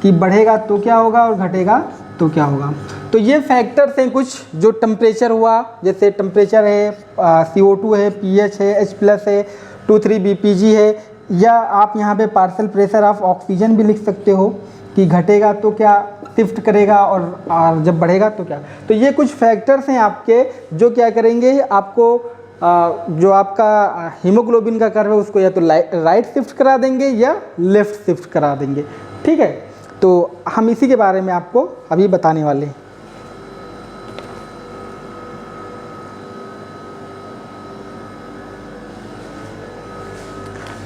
कि बढ़ेगा तो क्या होगा और घटेगा तो क्या होगा। तो ये फैक्टर्स हैं कुछ जो टेम्परेचर हुआ, जैसे टेम्परेचर है, CO2 है, pH है, H+ है, 2,3-BPG है, या आप यहाँ पे पार्शियल प्रेशर ऑफ ऑक्सीजन भी लिख सकते हो कि घटेगा तो क्या शिफ्ट करेगा, और जब बढ़ेगा तो क्या। तो ये कुछ फैक्टर्स हैं आपके जो क्या करेंगे आपको जो आपका हीमोग्लोबिन का कर्व है उसको या तो राइट शिफ्ट करा देंगे या लेफ़्ट शिफ्ट करा देंगे। ठीक है, तो हम इसी के बारे में आपको अभी बताने वाले हैं।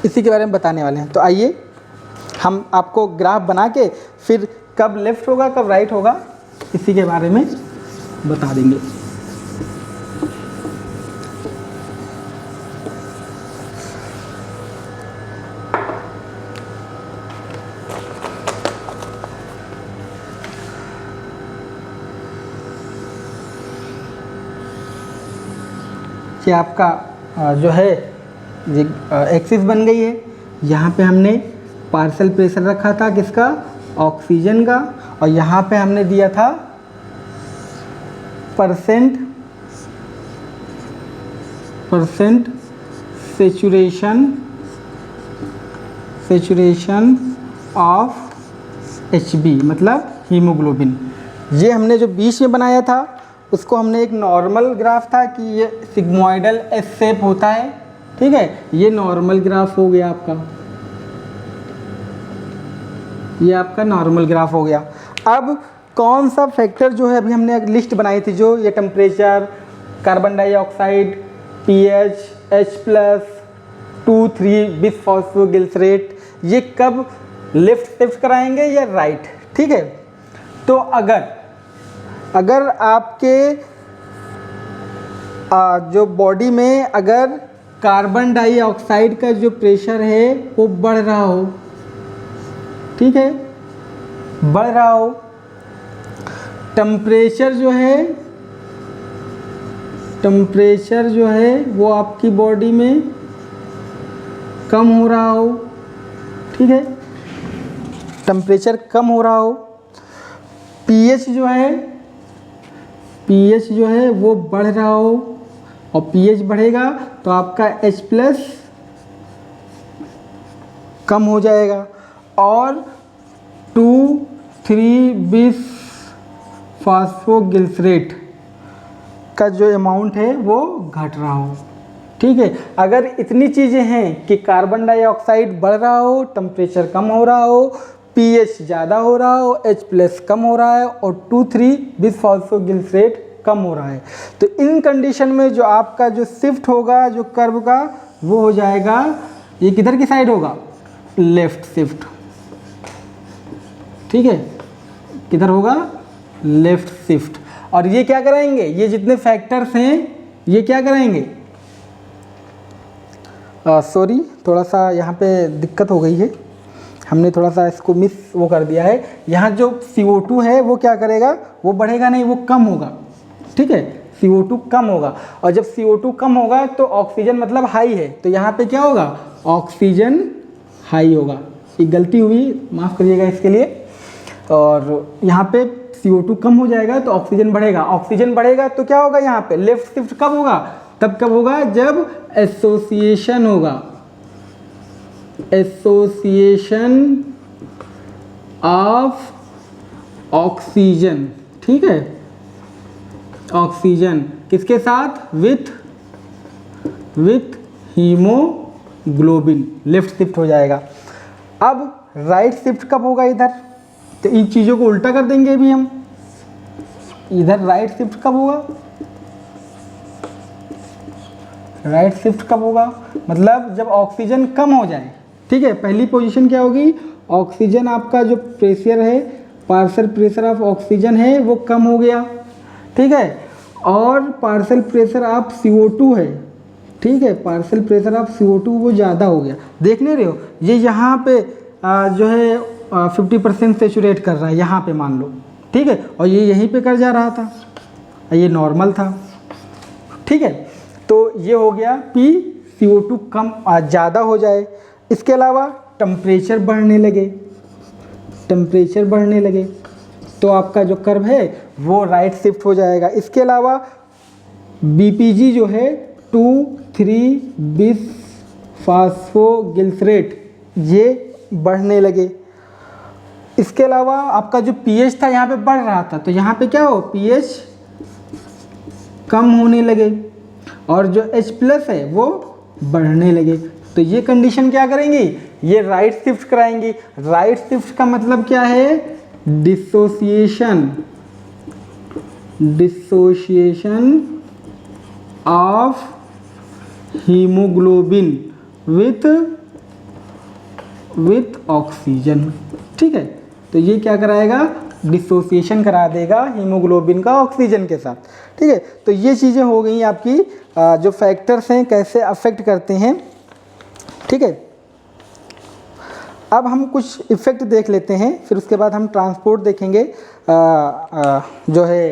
इसी के बारे में बताने वाले हैं। तो आइए हम आपको ग्राफ बना के फिर कब लेफ़्ट होगा कब राइट होगा इसी के बारे में बता देंगे। कि आपका जो है एक्सिस बन गई है। यहाँ पे हमने पार्शियल प्रेशर रखा था किसका, ऑक्सीजन का, और यहाँ पे हमने दिया था परसेंट सेचुरेशन ऑफ HB मतलब हीमोग्लोबिन। ये हमने जो बीच में बनाया था उसको हमने एक नॉर्मल ग्राफ था कि ये सिग्मोइडल एस शेप होता है। ठीक है, ये नॉर्मल ग्राफ हो गया आपका, ये आपका नॉर्मल ग्राफ हो गया। अब कौन सा फैक्टर जो है अभी हमने एक लिस्ट बनाई थी जो ये temperature, carbon dioxide, pH, H+, 2,3-बिसफॉस्फोगिल्सरेट, ये कब लेफ्ट शिफ्ट कराएंगे या राइट। ठीक है, तो अगर आपके जो बॉडी में अगर कार्बन डाइऑक्साइड का जो प्रेशर है वो बढ़ रहा हो, ठीक है, बढ़ रहा हो, टेम्परेचर जो है वो आपकी बॉडी में कम हो रहा हो, ठीक है, टेम्परेचर कम हो रहा हो, pH जो है वो बढ़ रहा हो, और pH बढ़ेगा तो आपका H+ कम हो जाएगा, और 2,3-बिसफॉस्फोगिल्सरेट का जो अमाउंट है वो घट रहा हो। ठीक है, अगर इतनी चीज़ें हैं कि कार्बन डाइऑक्साइड बढ़ रहा हो, टेम्परेचर कम हो रहा हो, pH ज़्यादा हो रहा हो, H+ कम हो रहा है, और 2,3-बिसफॉस्फोगिल्सरेट कम हो रहा है, तो इन कंडीशन में जो आपका जो शिफ्ट होगा जो कर्व का वो हो जाएगा, ये किधर की साइड होगा, लेफ्ट शिफ्ट। ठीक है, किधर होगा, लेफ्ट शिफ्ट। और ये क्या कराएंगे, ये जितने फैक्टर्स हैं ये क्या कराएंगे, सॉरी थोड़ा सा यहाँ पे दिक्कत हो गई है, हमने थोड़ा सा इसको मिस वो कर दिया है। यहाँ जो CO2 है वो क्या करेगा, वो बढ़ेगा नहीं, वो कम होगा। ठीक है, CO2 कम होगा, और जब CO2 कम होगा तो ऑक्सीजन मतलब हाई है, तो यहाँ पे क्या होगा, ऑक्सीजन हाई होगा। ये गलती हुई, माफ़ करिएगा इसके लिए। और यहाँ पे CO2 कम हो जाएगा तो ऑक्सीजन बढ़ेगा, ऑक्सीजन बढ़ेगा तो क्या होगा, यहाँ पे लेफ्ट शिफ्ट कब होगा, तब कब होगा जब एसोसिएशन होगा, एसोसिएशन ऑफ ऑक्सीजन, ठीक है, ऑक्सीजन किसके साथ, विथ हीमोग्लोबिन, लेफ्ट शिफ्ट हो जाएगा। अब राइट शिफ्ट कब होगा इधर, तो इन चीज़ों को उल्टा कर देंगे अभी हम, इधर राइट शिफ्ट कब होगा, राइट शिफ्ट कब होगा, मतलब जब ऑक्सीजन कम हो जाए, ठीक है। पहली पोजीशन क्या होगी, ऑक्सीजन आपका जो प्रेशर है, पार्शियल प्रेशर ऑफ ऑक्सीजन है वो कम हो गया, ठीक है, और पार्शियल प्रेशर ऑफ CO2 है, ठीक है, पार्शियल प्रेशर ऑफ CO2 वो ज़्यादा हो गया, देख ले रहे हो, ये यहाँ पे जो है 50% सेचुरेट कर रहा है यहाँ पे मान लो, ठीक है, और ये यहीं पे कर जा रहा था, ये नॉर्मल था, ठीक है। तो ये हो गया P CO2 कम ज़्यादा हो जाए। इसके अलावा टेम्परेचर बढ़ने लगे, टेम्परेचर बढ़ने लगे तो आपका जो कर्व है वो राइट शिफ्ट हो जाएगा। इसके अलावा BPG जो है 2,3 बिस फास्फोगिल्सरेट ये बढ़ने लगे। इसके अलावा आपका जो pH था यहाँ पे बढ़ रहा था, तो यहाँ पे क्या हो, pH कम होने लगे और जो H+ है वो बढ़ने लगे। तो ये कंडीशन क्या करेंगी, ये राइट शिफ्ट कराएंगी। राइट शिफ्ट का मतलब क्या है, dissociation, dissociation of haemoglobin with oxygen, ठीक है। तो ये क्या कराएगा, डिसोसिएशन करा देगा हीमोग्लोबिन का ऑक्सीजन के साथ, ठीक है। तो ये चीज़ें हो गई आपकी जो फैक्टर्स हैं कैसे अफेक्ट करते हैं, ठीक है। अब हम कुछ इफ़ेक्ट देख लेते हैं, फिर उसके बाद हम ट्रांसपोर्ट देखेंगे जो है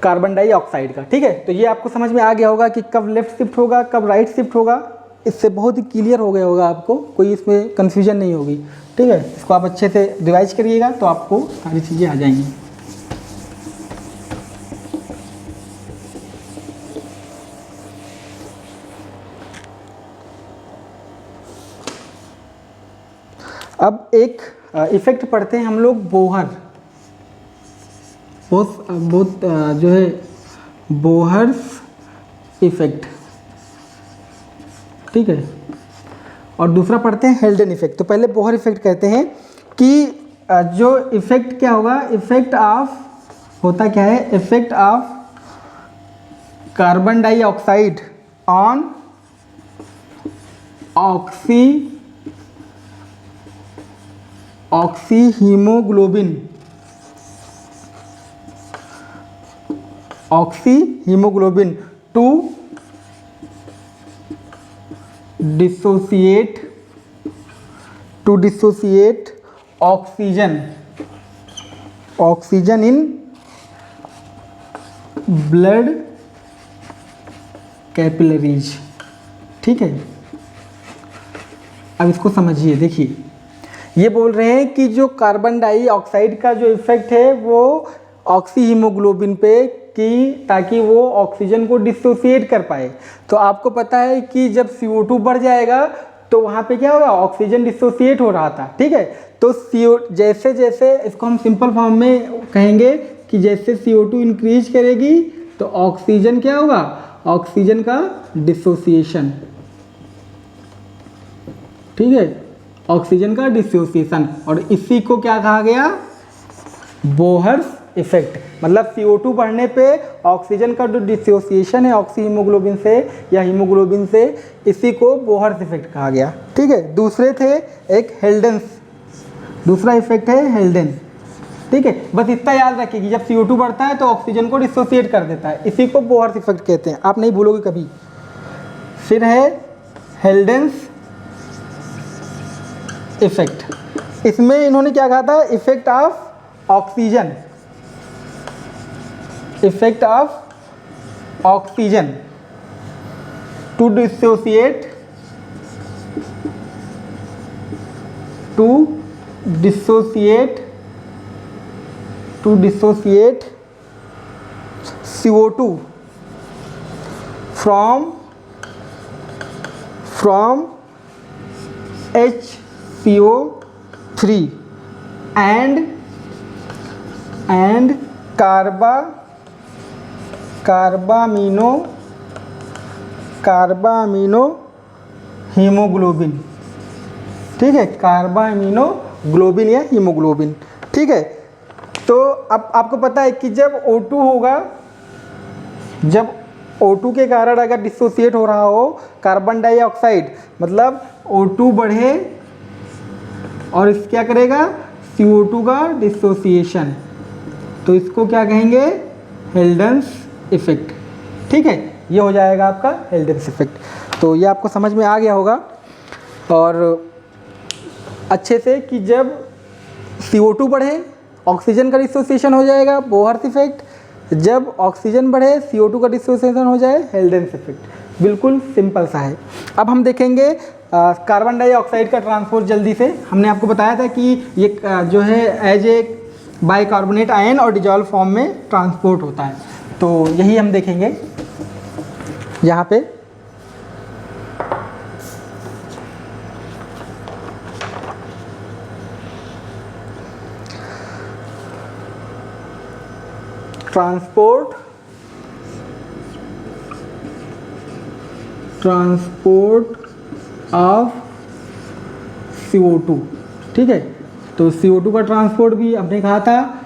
कार्बन डाइऑक्साइड का, ठीक है। तो ये आपको समझ में आ गया होगा कि कब लेफ्ट शिफ्ट होगा, कब राइट शिफ्ट होगा, इससे बहुत ही क्लियर हो गया होगा आपको, कोई इसमें कन्फ्यूजन नहीं होगी, ठीक है। इसको आप अच्छे से रिवाइज करिएगा तो आपको सारी चीज़ें आ जाएंगी। अब एक इफ़ेक्ट पढ़ते हैं हम लोग, बोहर, बहुत जो है बोहर्स इफ़ेक्ट, ठीक है, और दूसरा पढ़ते हैं हेल्डन इफ़ेक्ट। तो पहले बोहर इफ़ेक्ट कहते हैं कि जो इफ़ेक्ट क्या होगा, इफ़ेक्ट ऑफ होता क्या है, effect of carbon dioxide on oxyhaemoglobin, oxyhaemoglobin to dissociate oxygen in blood capillaries, ठीक है। अब इसको समझिए, देखिए ये बोल रहे हैं कि जो कार्बन डाइऑक्साइड का जो इफ़ेक्ट है वो ऑक्सी हीमोग्लोबिन पे कि ताकि वो ऑक्सीजन को डिसोसिएट कर पाए। तो आपको पता है कि जब CO2 बढ़ जाएगा तो वहाँ पे क्या होगा, ऑक्सीजन डिसोसिएट हो रहा था, ठीक है। तो जैसे जैसे इसको हम सिंपल फॉर्म में कहेंगे कि जैसे CO2 इंक्रीज करेगी तो ऑक्सीजन क्या होगा, ऑक्सीजन का डिसोसिएशन, ठीक है, ऑक्सीजन का डिसोसिएशन, और इसी को क्या कहा गया, बोहर्स इफेक्ट। मतलब CO2 बढ़ने पे ऑक्सीजन का जो डिसोसिएशन है ऑक्सी हीमोग्लोबिन से या हीमोग्लोबिन से, इसी को बोहर्स इफेक्ट कहा गया, ठीक है। दूसरे थे एक हेल्डेंस, दूसरा इफेक्ट है हेल्डेन, ठीक है। बस इतना याद रखिए कि जब CO2 बढ़ता है तो ऑक्सीजन को डिसोसिएट कर देता है, इसी को बोहर्स इफेक्ट कहते हैं, आप नहीं भूलोगे कभी। फिर है हेल्डेंस इफेक्ट, इसमें इन्होंने क्या कहा था, effect of oxygen, effect of oxygen to dissociate to dissociate CO2 from HCO3 and carbamino haemoglobin. ठीक है, कार्बामिनोग्लोबिन या हीमोग्लोबिन। ठीक है, तो अब आपको पता है कि जब O2 होगा, जब O2 के कारण अगर डिसोसिएट हो रहा हो कार्बन डाइऑक्साइड, मतलब O2 बढ़े और इस क्या करेगा, CO2 का डिसोसिएशन, तो इसको क्या कहेंगे, हेल्डेंस इफेक्ट। ठीक है, ये हो जाएगा आपका हेल्डेंस इफेक्ट। तो ये आपको समझ में आ गया होगा और अच्छे से कि जब CO2 बढ़े ऑक्सीजन का डिसोसिएशन हो जाएगा, बोहर्स इफेक्ट। जब ऑक्सीजन बढ़े CO2 का डिसोसिएशन हो जाए, हेल्डेंस इफेक्ट। बिल्कुल सिंपल सा है। अब हम देखेंगे कार्बन डाइऑक्साइड का ट्रांसपोर्ट। जल्दी से हमने आपको बताया था कि ये जो है एज ए बाइकार्बोनेट आयन और डिजॉल्व फॉर्म में ट्रांसपोर्ट होता है, तो यही हम देखेंगे यहाँ पे। Transport of CO2। ठीक है, तो CO2 का ट्रांसपोर्ट भी आपने कहा था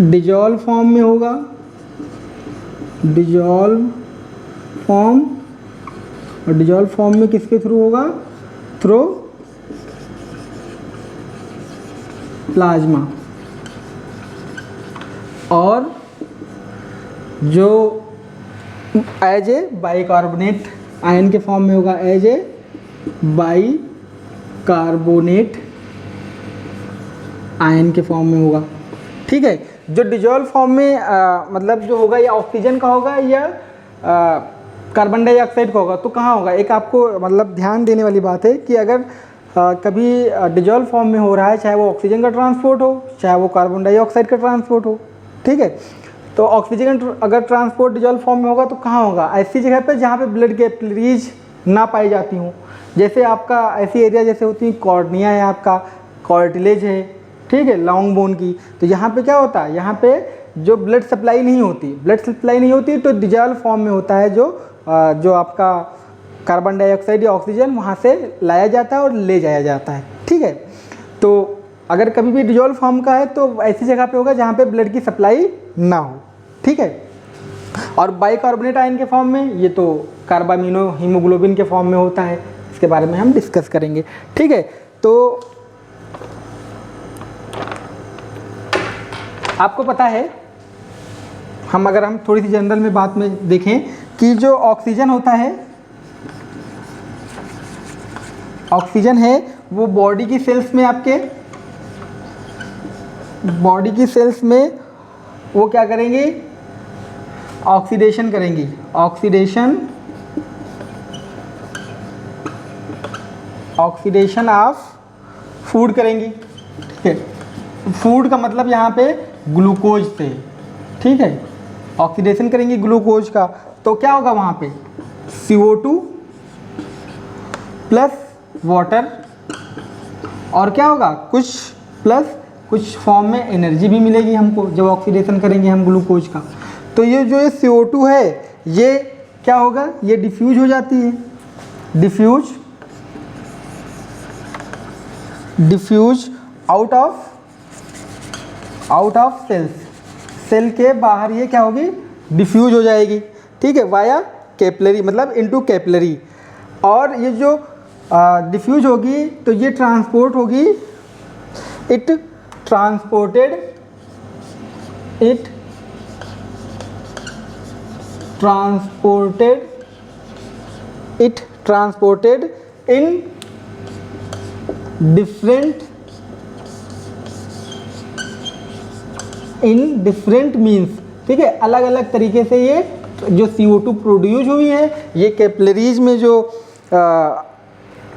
डिजॉल्व फॉर्म में होगा, डिजॉल्व फॉर्म, और डिजॉल्व फॉर्म में किसके थ्रू होगा, थ्रू प्लाज्मा। और जो एज ए बाइकार्बोनेट आयन के फॉर्म में होगा, एज ए बाइकार्बोनेट आयन के फॉर्म में होगा। ठीक है, जो डिजॉल्व फॉर्म में मतलब जो होगा या ऑक्सीजन का होगा या कार्बन डाइऑक्साइड का होगा, तो कहाँ होगा। एक आपको मतलब ध्यान देने वाली बात है कि अगर कभी डिजॉल्व फॉर्म में हो रहा है, चाहे वो ऑक्सीजन का ट्रांसपोर्ट हो, चाहे वो कार्बन डाइऑक्साइड का ट्रांसपोर्ट हो। ठीक है, तो ऑक्सीजन अगर ट्रांसपोर्ट डिजॉल्व फॉर्म में होगा तो कहाँ होगा, ऐसी जगह पे जहाँ पे ब्लड कैपिलरीज ना पाई जाती हूँ। जैसे आपका ऐसी एरिया जैसे होती है कॉर्निया है, आपका कार्टिलेज है, ठीक है, लॉन्ग बोन की, तो यहाँ पे क्या होता है, यहाँ पे जो ब्लड सप्लाई नहीं होती, तो डिजॉल्व फॉर्म में होता है जो आपका कार्बन डाइऑक्साइड या ऑक्सीजन वहाँ से लाया जाता है और ले जाया जाता है। ठीक है, तो अगर कभी भी डिजॉल्व फॉर्म का है तो ऐसी जगह पे होगा जहाँ पे ब्लड की सप्लाई ना हो। ठीक है, और बाइकार्बोनेट आयन के फॉर्म में ये तो कार्बामिनो हीमोग्लोबिन के फॉर्म में होता है, इसके बारे में हम डिस्कस करेंगे। ठीक है, तो आपको पता है, अगर हम थोड़ी सी जनरल में बात में देखें कि जो ऑक्सीजन होता है, ऑक्सीजन है वो बॉडी की सेल्स में, आपके बॉडी की सेल्स में वो क्या करेंगी, ऑक्सीडेशन करेंगी, ऑक्सीडेशन ऑफ फूड करेंगी। ठीक है, फूड का मतलब यहाँ पे ग्लूकोज से। ठीक है, ऑक्सीडेशन करेंगी ग्लूकोज का, तो क्या होगा वहाँ पे CO2 प्लस वाटर, और क्या होगा कुछ फॉर्म में एनर्जी भी मिलेगी हमको जब ऑक्सीडेशन करेंगे हम ग्लूकोज का। तो ये जो CO2 है ये क्या होगा, ये डिफ्यूज हो जाती है, डिफ्यूज आउट ऑफ सेल के बाहर ये क्या होगी, डिफ्यूज हो जाएगी। ठीक है, वाया कैपिलरी मतलब इनटू कैपिलरी, और ये जो डिफ्यूज होगी तो ये ट्रांसपोर्ट होगी, it transported in different means. ठीक है, अलग अलग तरीके से ये जो CO2 प्रोड्यूस हुई है, ये कैपिलरीज में जो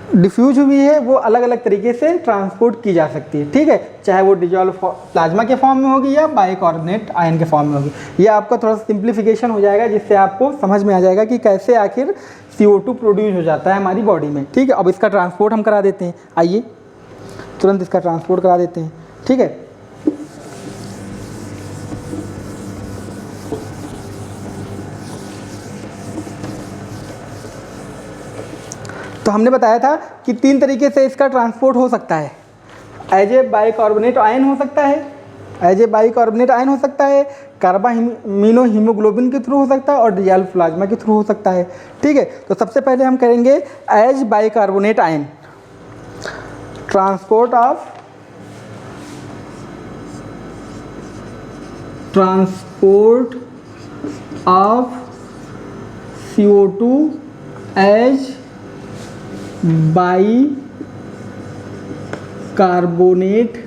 डिफ्यूज हुई है वो अलग अलग तरीके से ट्रांसपोर्ट की जा सकती है, ठीक है, चाहे वो डिजॉल्व प्लाज्मा के फॉर्म में होगी या बाइकार्बोनेट आयन के फॉर्म में होगी। ये आपका थोड़ा सा सिंप्लीफिकेशन हो जाएगा जिससे आपको समझ में आ जाएगा कि कैसे आखिर CO2 प्रोड्यूस हो जाता है हमारी बॉडी में, ठीक है। अब इसका ट्रांसपोर्ट हम करा देते हैं, आइए तुरंत इसका ट्रांसपोर्ट करा देते हैं, ठीक है। तो हमने बताया था कि 3 तरीके से इसका ट्रांसपोर्ट हो सकता है। एज ए बाइकार्बोनेट आयन हो सकता है, एज ए बाइकार्बोनेट आयन हो सकता है, कार्बामिनो हीमोग्लोबिन के थ्रू हो सकता है और डिजॉल्व प्लाज्मा के थ्रू हो सकता है, ठीक है। तो सबसे पहले हम करेंगे as bicarbonate ion, transport of CO2 as bicarbonate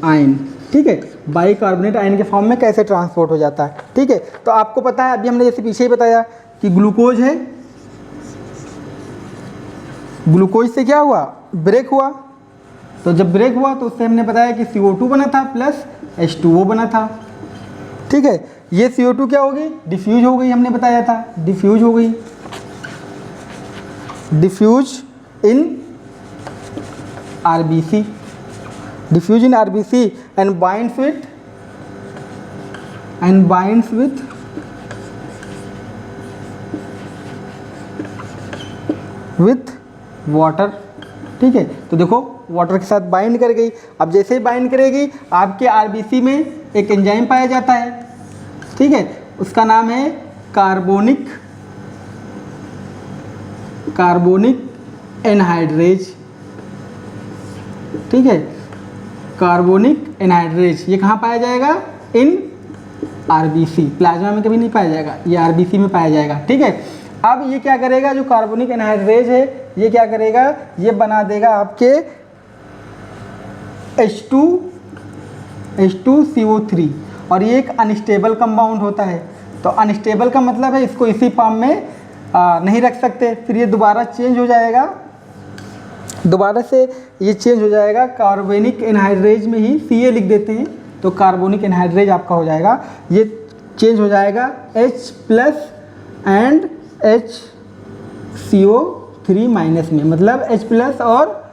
ion, ठीक है। बाइकार्बोनेट आयन के फॉर्म में कैसे ट्रांसपोर्ट हो जाता है, ठीक है। तो आपको पता है, अभी हमने जैसे पीछे ही बताया कि ग्लूकोज है, ग्लूकोज से क्या हुआ, ब्रेक हुआ। तो जब ब्रेक हुआ तो उससे हमने बताया कि CO2 बना था प्लस H2O बना था, ठीक है। ये CO2 क्या हो गई, डिफ्यूज हो गई, हमने बताया था डिफ्यूज हो गई, diffuse in RBC, diffuse in RBC and binds with water, ठीक है। तो देखो वाटर के साथ बाइंड कर गई। अब जैसे ही बाइंड करेगी आपके RBC में एक एंजाइम पाया जाता है, ठीक है, उसका नाम है कार्बोनिक एनहाइड्रेज, ठीक है, कार्बोनिक एनहाइड्रेज। ये कहाँ पाया जाएगा, इन RBC, प्लाज्मा में कभी नहीं पाया जाएगा, ये RBC में पाया जाएगा, ठीक है। अब ये क्या करेगा, जो कार्बोनिक एनहाइड्रेज है ये क्या करेगा, ये बना देगा आपके H2CO3 और ये एक अनस्टेबल कंपाउंड होता है। तो अनस्टेबल का मतलब है इसको इसी फॉर्म में नहीं रख सकते, फिर ये दोबारा चेंज हो जाएगा, दोबारा से ये चेंज हो जाएगा, कार्बोनिक एनहाइड्रेज में ही Ca लिख देते हैं तो कार्बोनिक एनहाइड्रेज आपका हो जाएगा, ये चेंज हो जाएगा H+ एंड HCO3- में, मतलब H+ और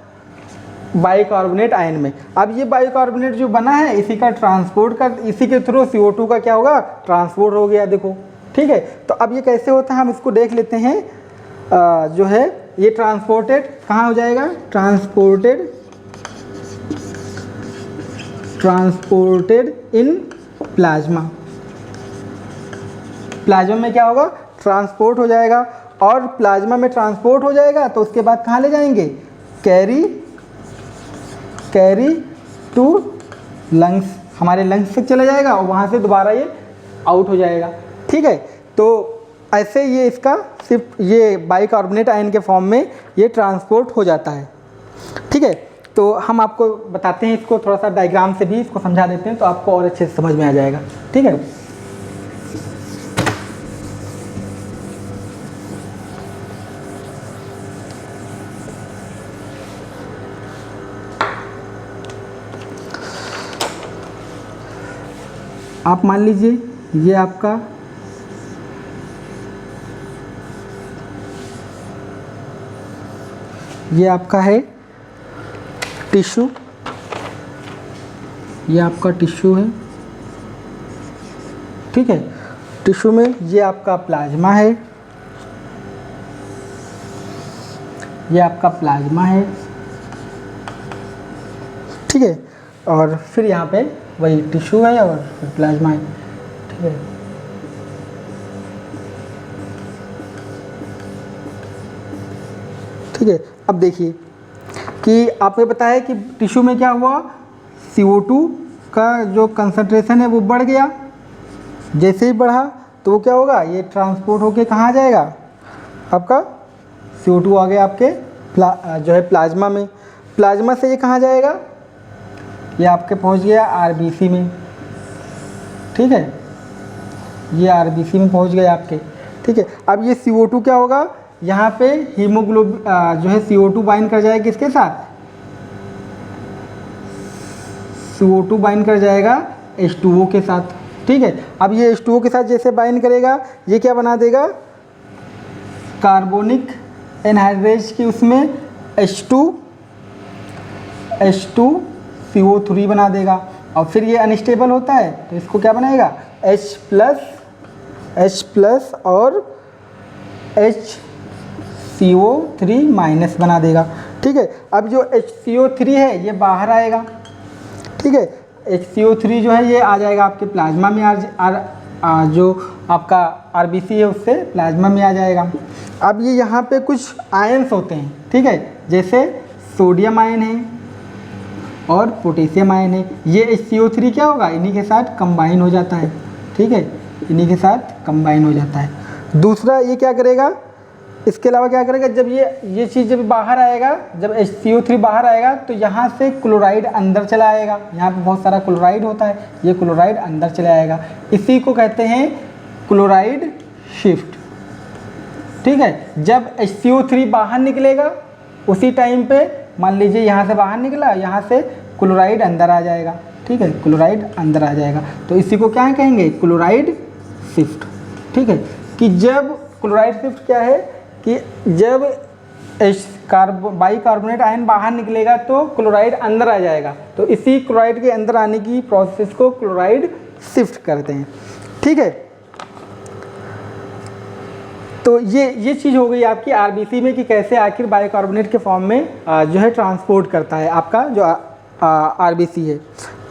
बाइकार्बोनेट आयन में। अब ये बाइकार्बोनेट जो बना है इसी का ट्रांसपोर्ट कर, इसी के थ्रू CO2 का क्या होगा, ट्रांसपोर्ट हो गया, देखो, ठीक है। तो अब ये कैसे होता है हम इसको देख लेते हैं। जो है ये ट्रांसपोर्टेड कहाँ हो जाएगा, ट्रांसपोर्टेड इन प्लाज्मा, प्लाज्मा में क्या होगा, ट्रांसपोर्ट हो जाएगा। और प्लाज्मा में ट्रांसपोर्ट हो जाएगा तो उसके बाद कहाँ ले जाएंगे, कैरी टू लंग्स, हमारे लंग्स तक चला जाएगा और वहाँ से दोबारा ये आउट हो जाएगा, ठीक है। तो ऐसे ये इसका सिर्फ ये बाइकार्बोनेट आयन के फॉर्म में ये ट्रांसपोर्ट हो जाता है, ठीक है। तो हम आपको बताते हैं, इसको थोड़ा सा डायग्राम से भी इसको समझा देते हैं तो आपको और अच्छे से समझ में आ जाएगा, ठीक है। आप मान लीजिए ये आपका है टिश्यू, ये आपका टिश्यू है, ठीक है। टिश्यू में ये आपका प्लाज्मा है, ये आपका प्लाज्मा है, ठीक है। और फिर यहाँ पे वही टिश्यू है और फिर प्लाज्मा है, ठीक है। ठीक है, अब देखिए कि आपको पता है कि टिश्यू में क्या हुआ, CO2 का जो कंसंट्रेशन है वो बढ़ गया, जैसे ही बढ़ा तो वो क्या होगा, ये ट्रांसपोर्ट होके कहाँ आ जाएगा, आपका CO2 आ गया आपके जो है प्लाज्मा में, प्लाज्मा से ये कहाँ जाएगा, ये आपके पहुंच गया RBC में, ठीक है, ये RBC में पहुंच गया आपके, ठीक है। अब ये CO2 क्या होगा, यहाँ पे हीमोग्लोबिन जो है CO2 बाइंड कर जाएगा किसके साथ, CO2 बाइंड कर जाएगा H2O के साथ। ठीक है, अब ये H2O के साथ जैसे बाइंड करेगा ये क्या बना देगा, कार्बोनिक एनहाइड्रेज की उसमें H2CO3 बना देगा। और फिर ये अनस्टेबल होता है तो इसको क्या बनाएगा, H+ और HCO3 माइनस बना देगा। ठीक है, अब जो HCO3 है ये बाहर आएगा। ठीक है, HCO3 जो है ये आ जाएगा आपके प्लाज्मा में, जो आपका RBC है उससे प्लाज्मा में आ जाएगा। अब ये यहाँ पे कुछ आयन्स होते हैं, ठीक है, जैसे सोडियम आयन है और पोटेशियम आयन है। ये HCO3 क्या होगा, इन्हीं के साथ कंबाइन हो जाता है। ठीक है, इन्हीं के साथ कंबाइन हो जाता है। दूसरा ये क्या करेगा, इसके अलावा क्या करेगा, जब ये चीज़ जब बाहर आएगा, जब HCO3 बाहर आएगा तो यहाँ से क्लोराइड अंदर चला आएगा। यहाँ पे बहुत सारा क्लोराइड होता है, ये क्लोराइड अंदर चला आएगा। इसी को कहते हैं क्लोराइड शिफ्ट। ठीक है, जब HCO3 बाहर निकलेगा उसी टाइम पे मान लीजिए यहाँ से बाहर निकला, यहाँ से क्लोराइड अंदर आ जाएगा। ठीक है, क्लोराइड अंदर आ जाएगा तो इसी को क्या कहेंगे, क्लोराइड शिफ्ट। ठीक है, कि जब क्लोराइड शिफ्ट क्या है कि जब बाइकार्बोनेट आयन बाहर निकलेगा तो क्लोराइड अंदर आ जाएगा, तो इसी क्लोराइड के अंदर आने की प्रोसेस को क्लोराइड शिफ्ट करते हैं। ठीक है, तो ये चीज़ हो गई आपकी आरबीसी में कि कैसे आखिर बाइकार्बोनेट के फॉर्म में जो है ट्रांसपोर्ट करता है आपका जो आरबीसी है।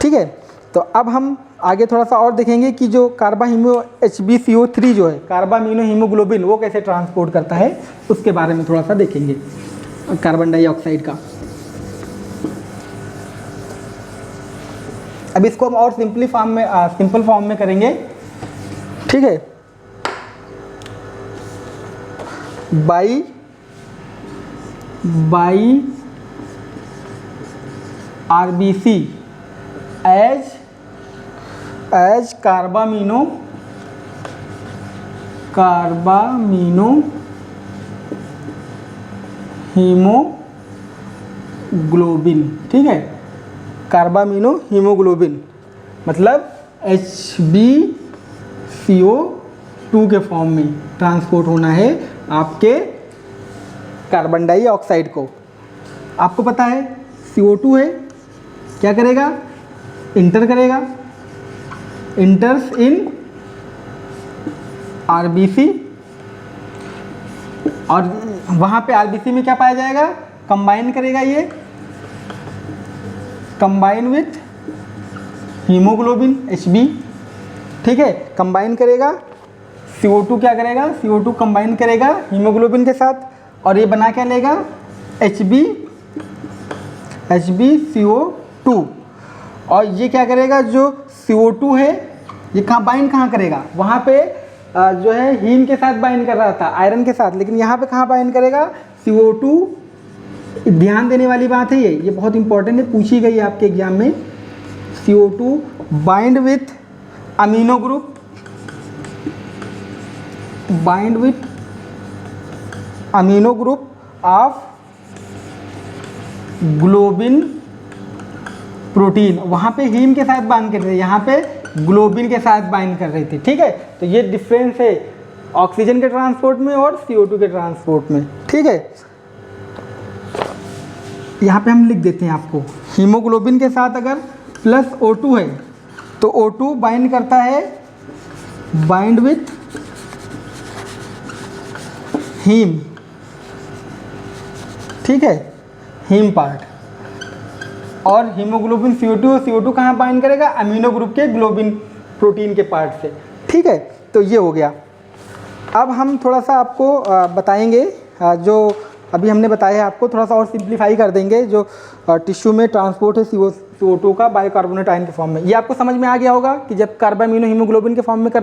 ठीक है, तो अब हम आगे थोड़ा सा और देखेंगे कि जो HbCO3 जो है कार्बामिनो हीमोग्लोबिन वो कैसे ट्रांसपोर्ट करता है, उसके बारे में थोड़ा सा देखेंगे कार्बन डाइऑक्साइड का। अब इसको हम और सिंपल फॉर्म में करेंगे। ठीक है, by RBC as carbamino haemoglobin. ठीक है, कार्बामिनो हीमोग्लोबिन मतलब HbCO2 के फॉर्म में ट्रांसपोर्ट होना है आपके कार्बन डाइऑक्साइड को। आपको पता है CO2 है, क्या करेगा, इंटर्स इन आरबीसी, और वहाँ पे आरबीसी में क्या पाया जाएगा, कंबाइन करेगा, ये कंबाइन विथ हीमोग्लोबिन Hb। ठीक है, कंबाइन करेगा, CO2 क्या करेगा, CO2 कंबाइन करेगा हीमोग्लोबिन के साथ और ये बना क्या लेगा, HbCO2। और ये क्या करेगा, जो CO2 है ये कहाँ करेगा, वहाँ पे जो है हीम के साथ बाइंड कर रहा था, आयरन के साथ, लेकिन यहाँ पे कहाँ बाइंड करेगा, CO2। ध्यान देने वाली बात है, ये बहुत इंपॉर्टेंट है, पूछी गई है आपके एग्जाम में। CO2 bind with amino group of globin protein. वहाँ पे हीम के साथ बाइंड कर रहे थे, यहाँ पे ग्लोबिन के साथ बाइंड कर रहे थे। ठीक है, तो ये डिफरेंस है ऑक्सीजन के ट्रांसपोर्ट में और CO2 के ट्रांसपोर्ट में। ठीक है, यहाँ पे हम लिख देते हैं आपको, हीमोग्लोबिन के साथ अगर प्लस O2 है तो O2 बाइंड करता है, बाइंड विथ हीम। ठीक है, हीम पार्ट, और हीमोग्लोबिन CO2 कहाँ बाइंड करेगा, अमीनो ग्रुप के ग्लोबिन प्रोटीन के पार्ट से। ठीक है, तो ये हो गया। अब हम थोड़ा सा आपको बताएंगे, जो अभी हमने बताया है आपको थोड़ा सा और सिंप्लीफाई कर देंगे, जो टिश्यू में ट्रांसपोर्ट है CO2 का बाइकार्बोनेट आयन के फॉर्म में। ये आपको समझ में आ गया होगा कि जब कार्बामिनो हीमोग्लोबिन के फॉर्म में करना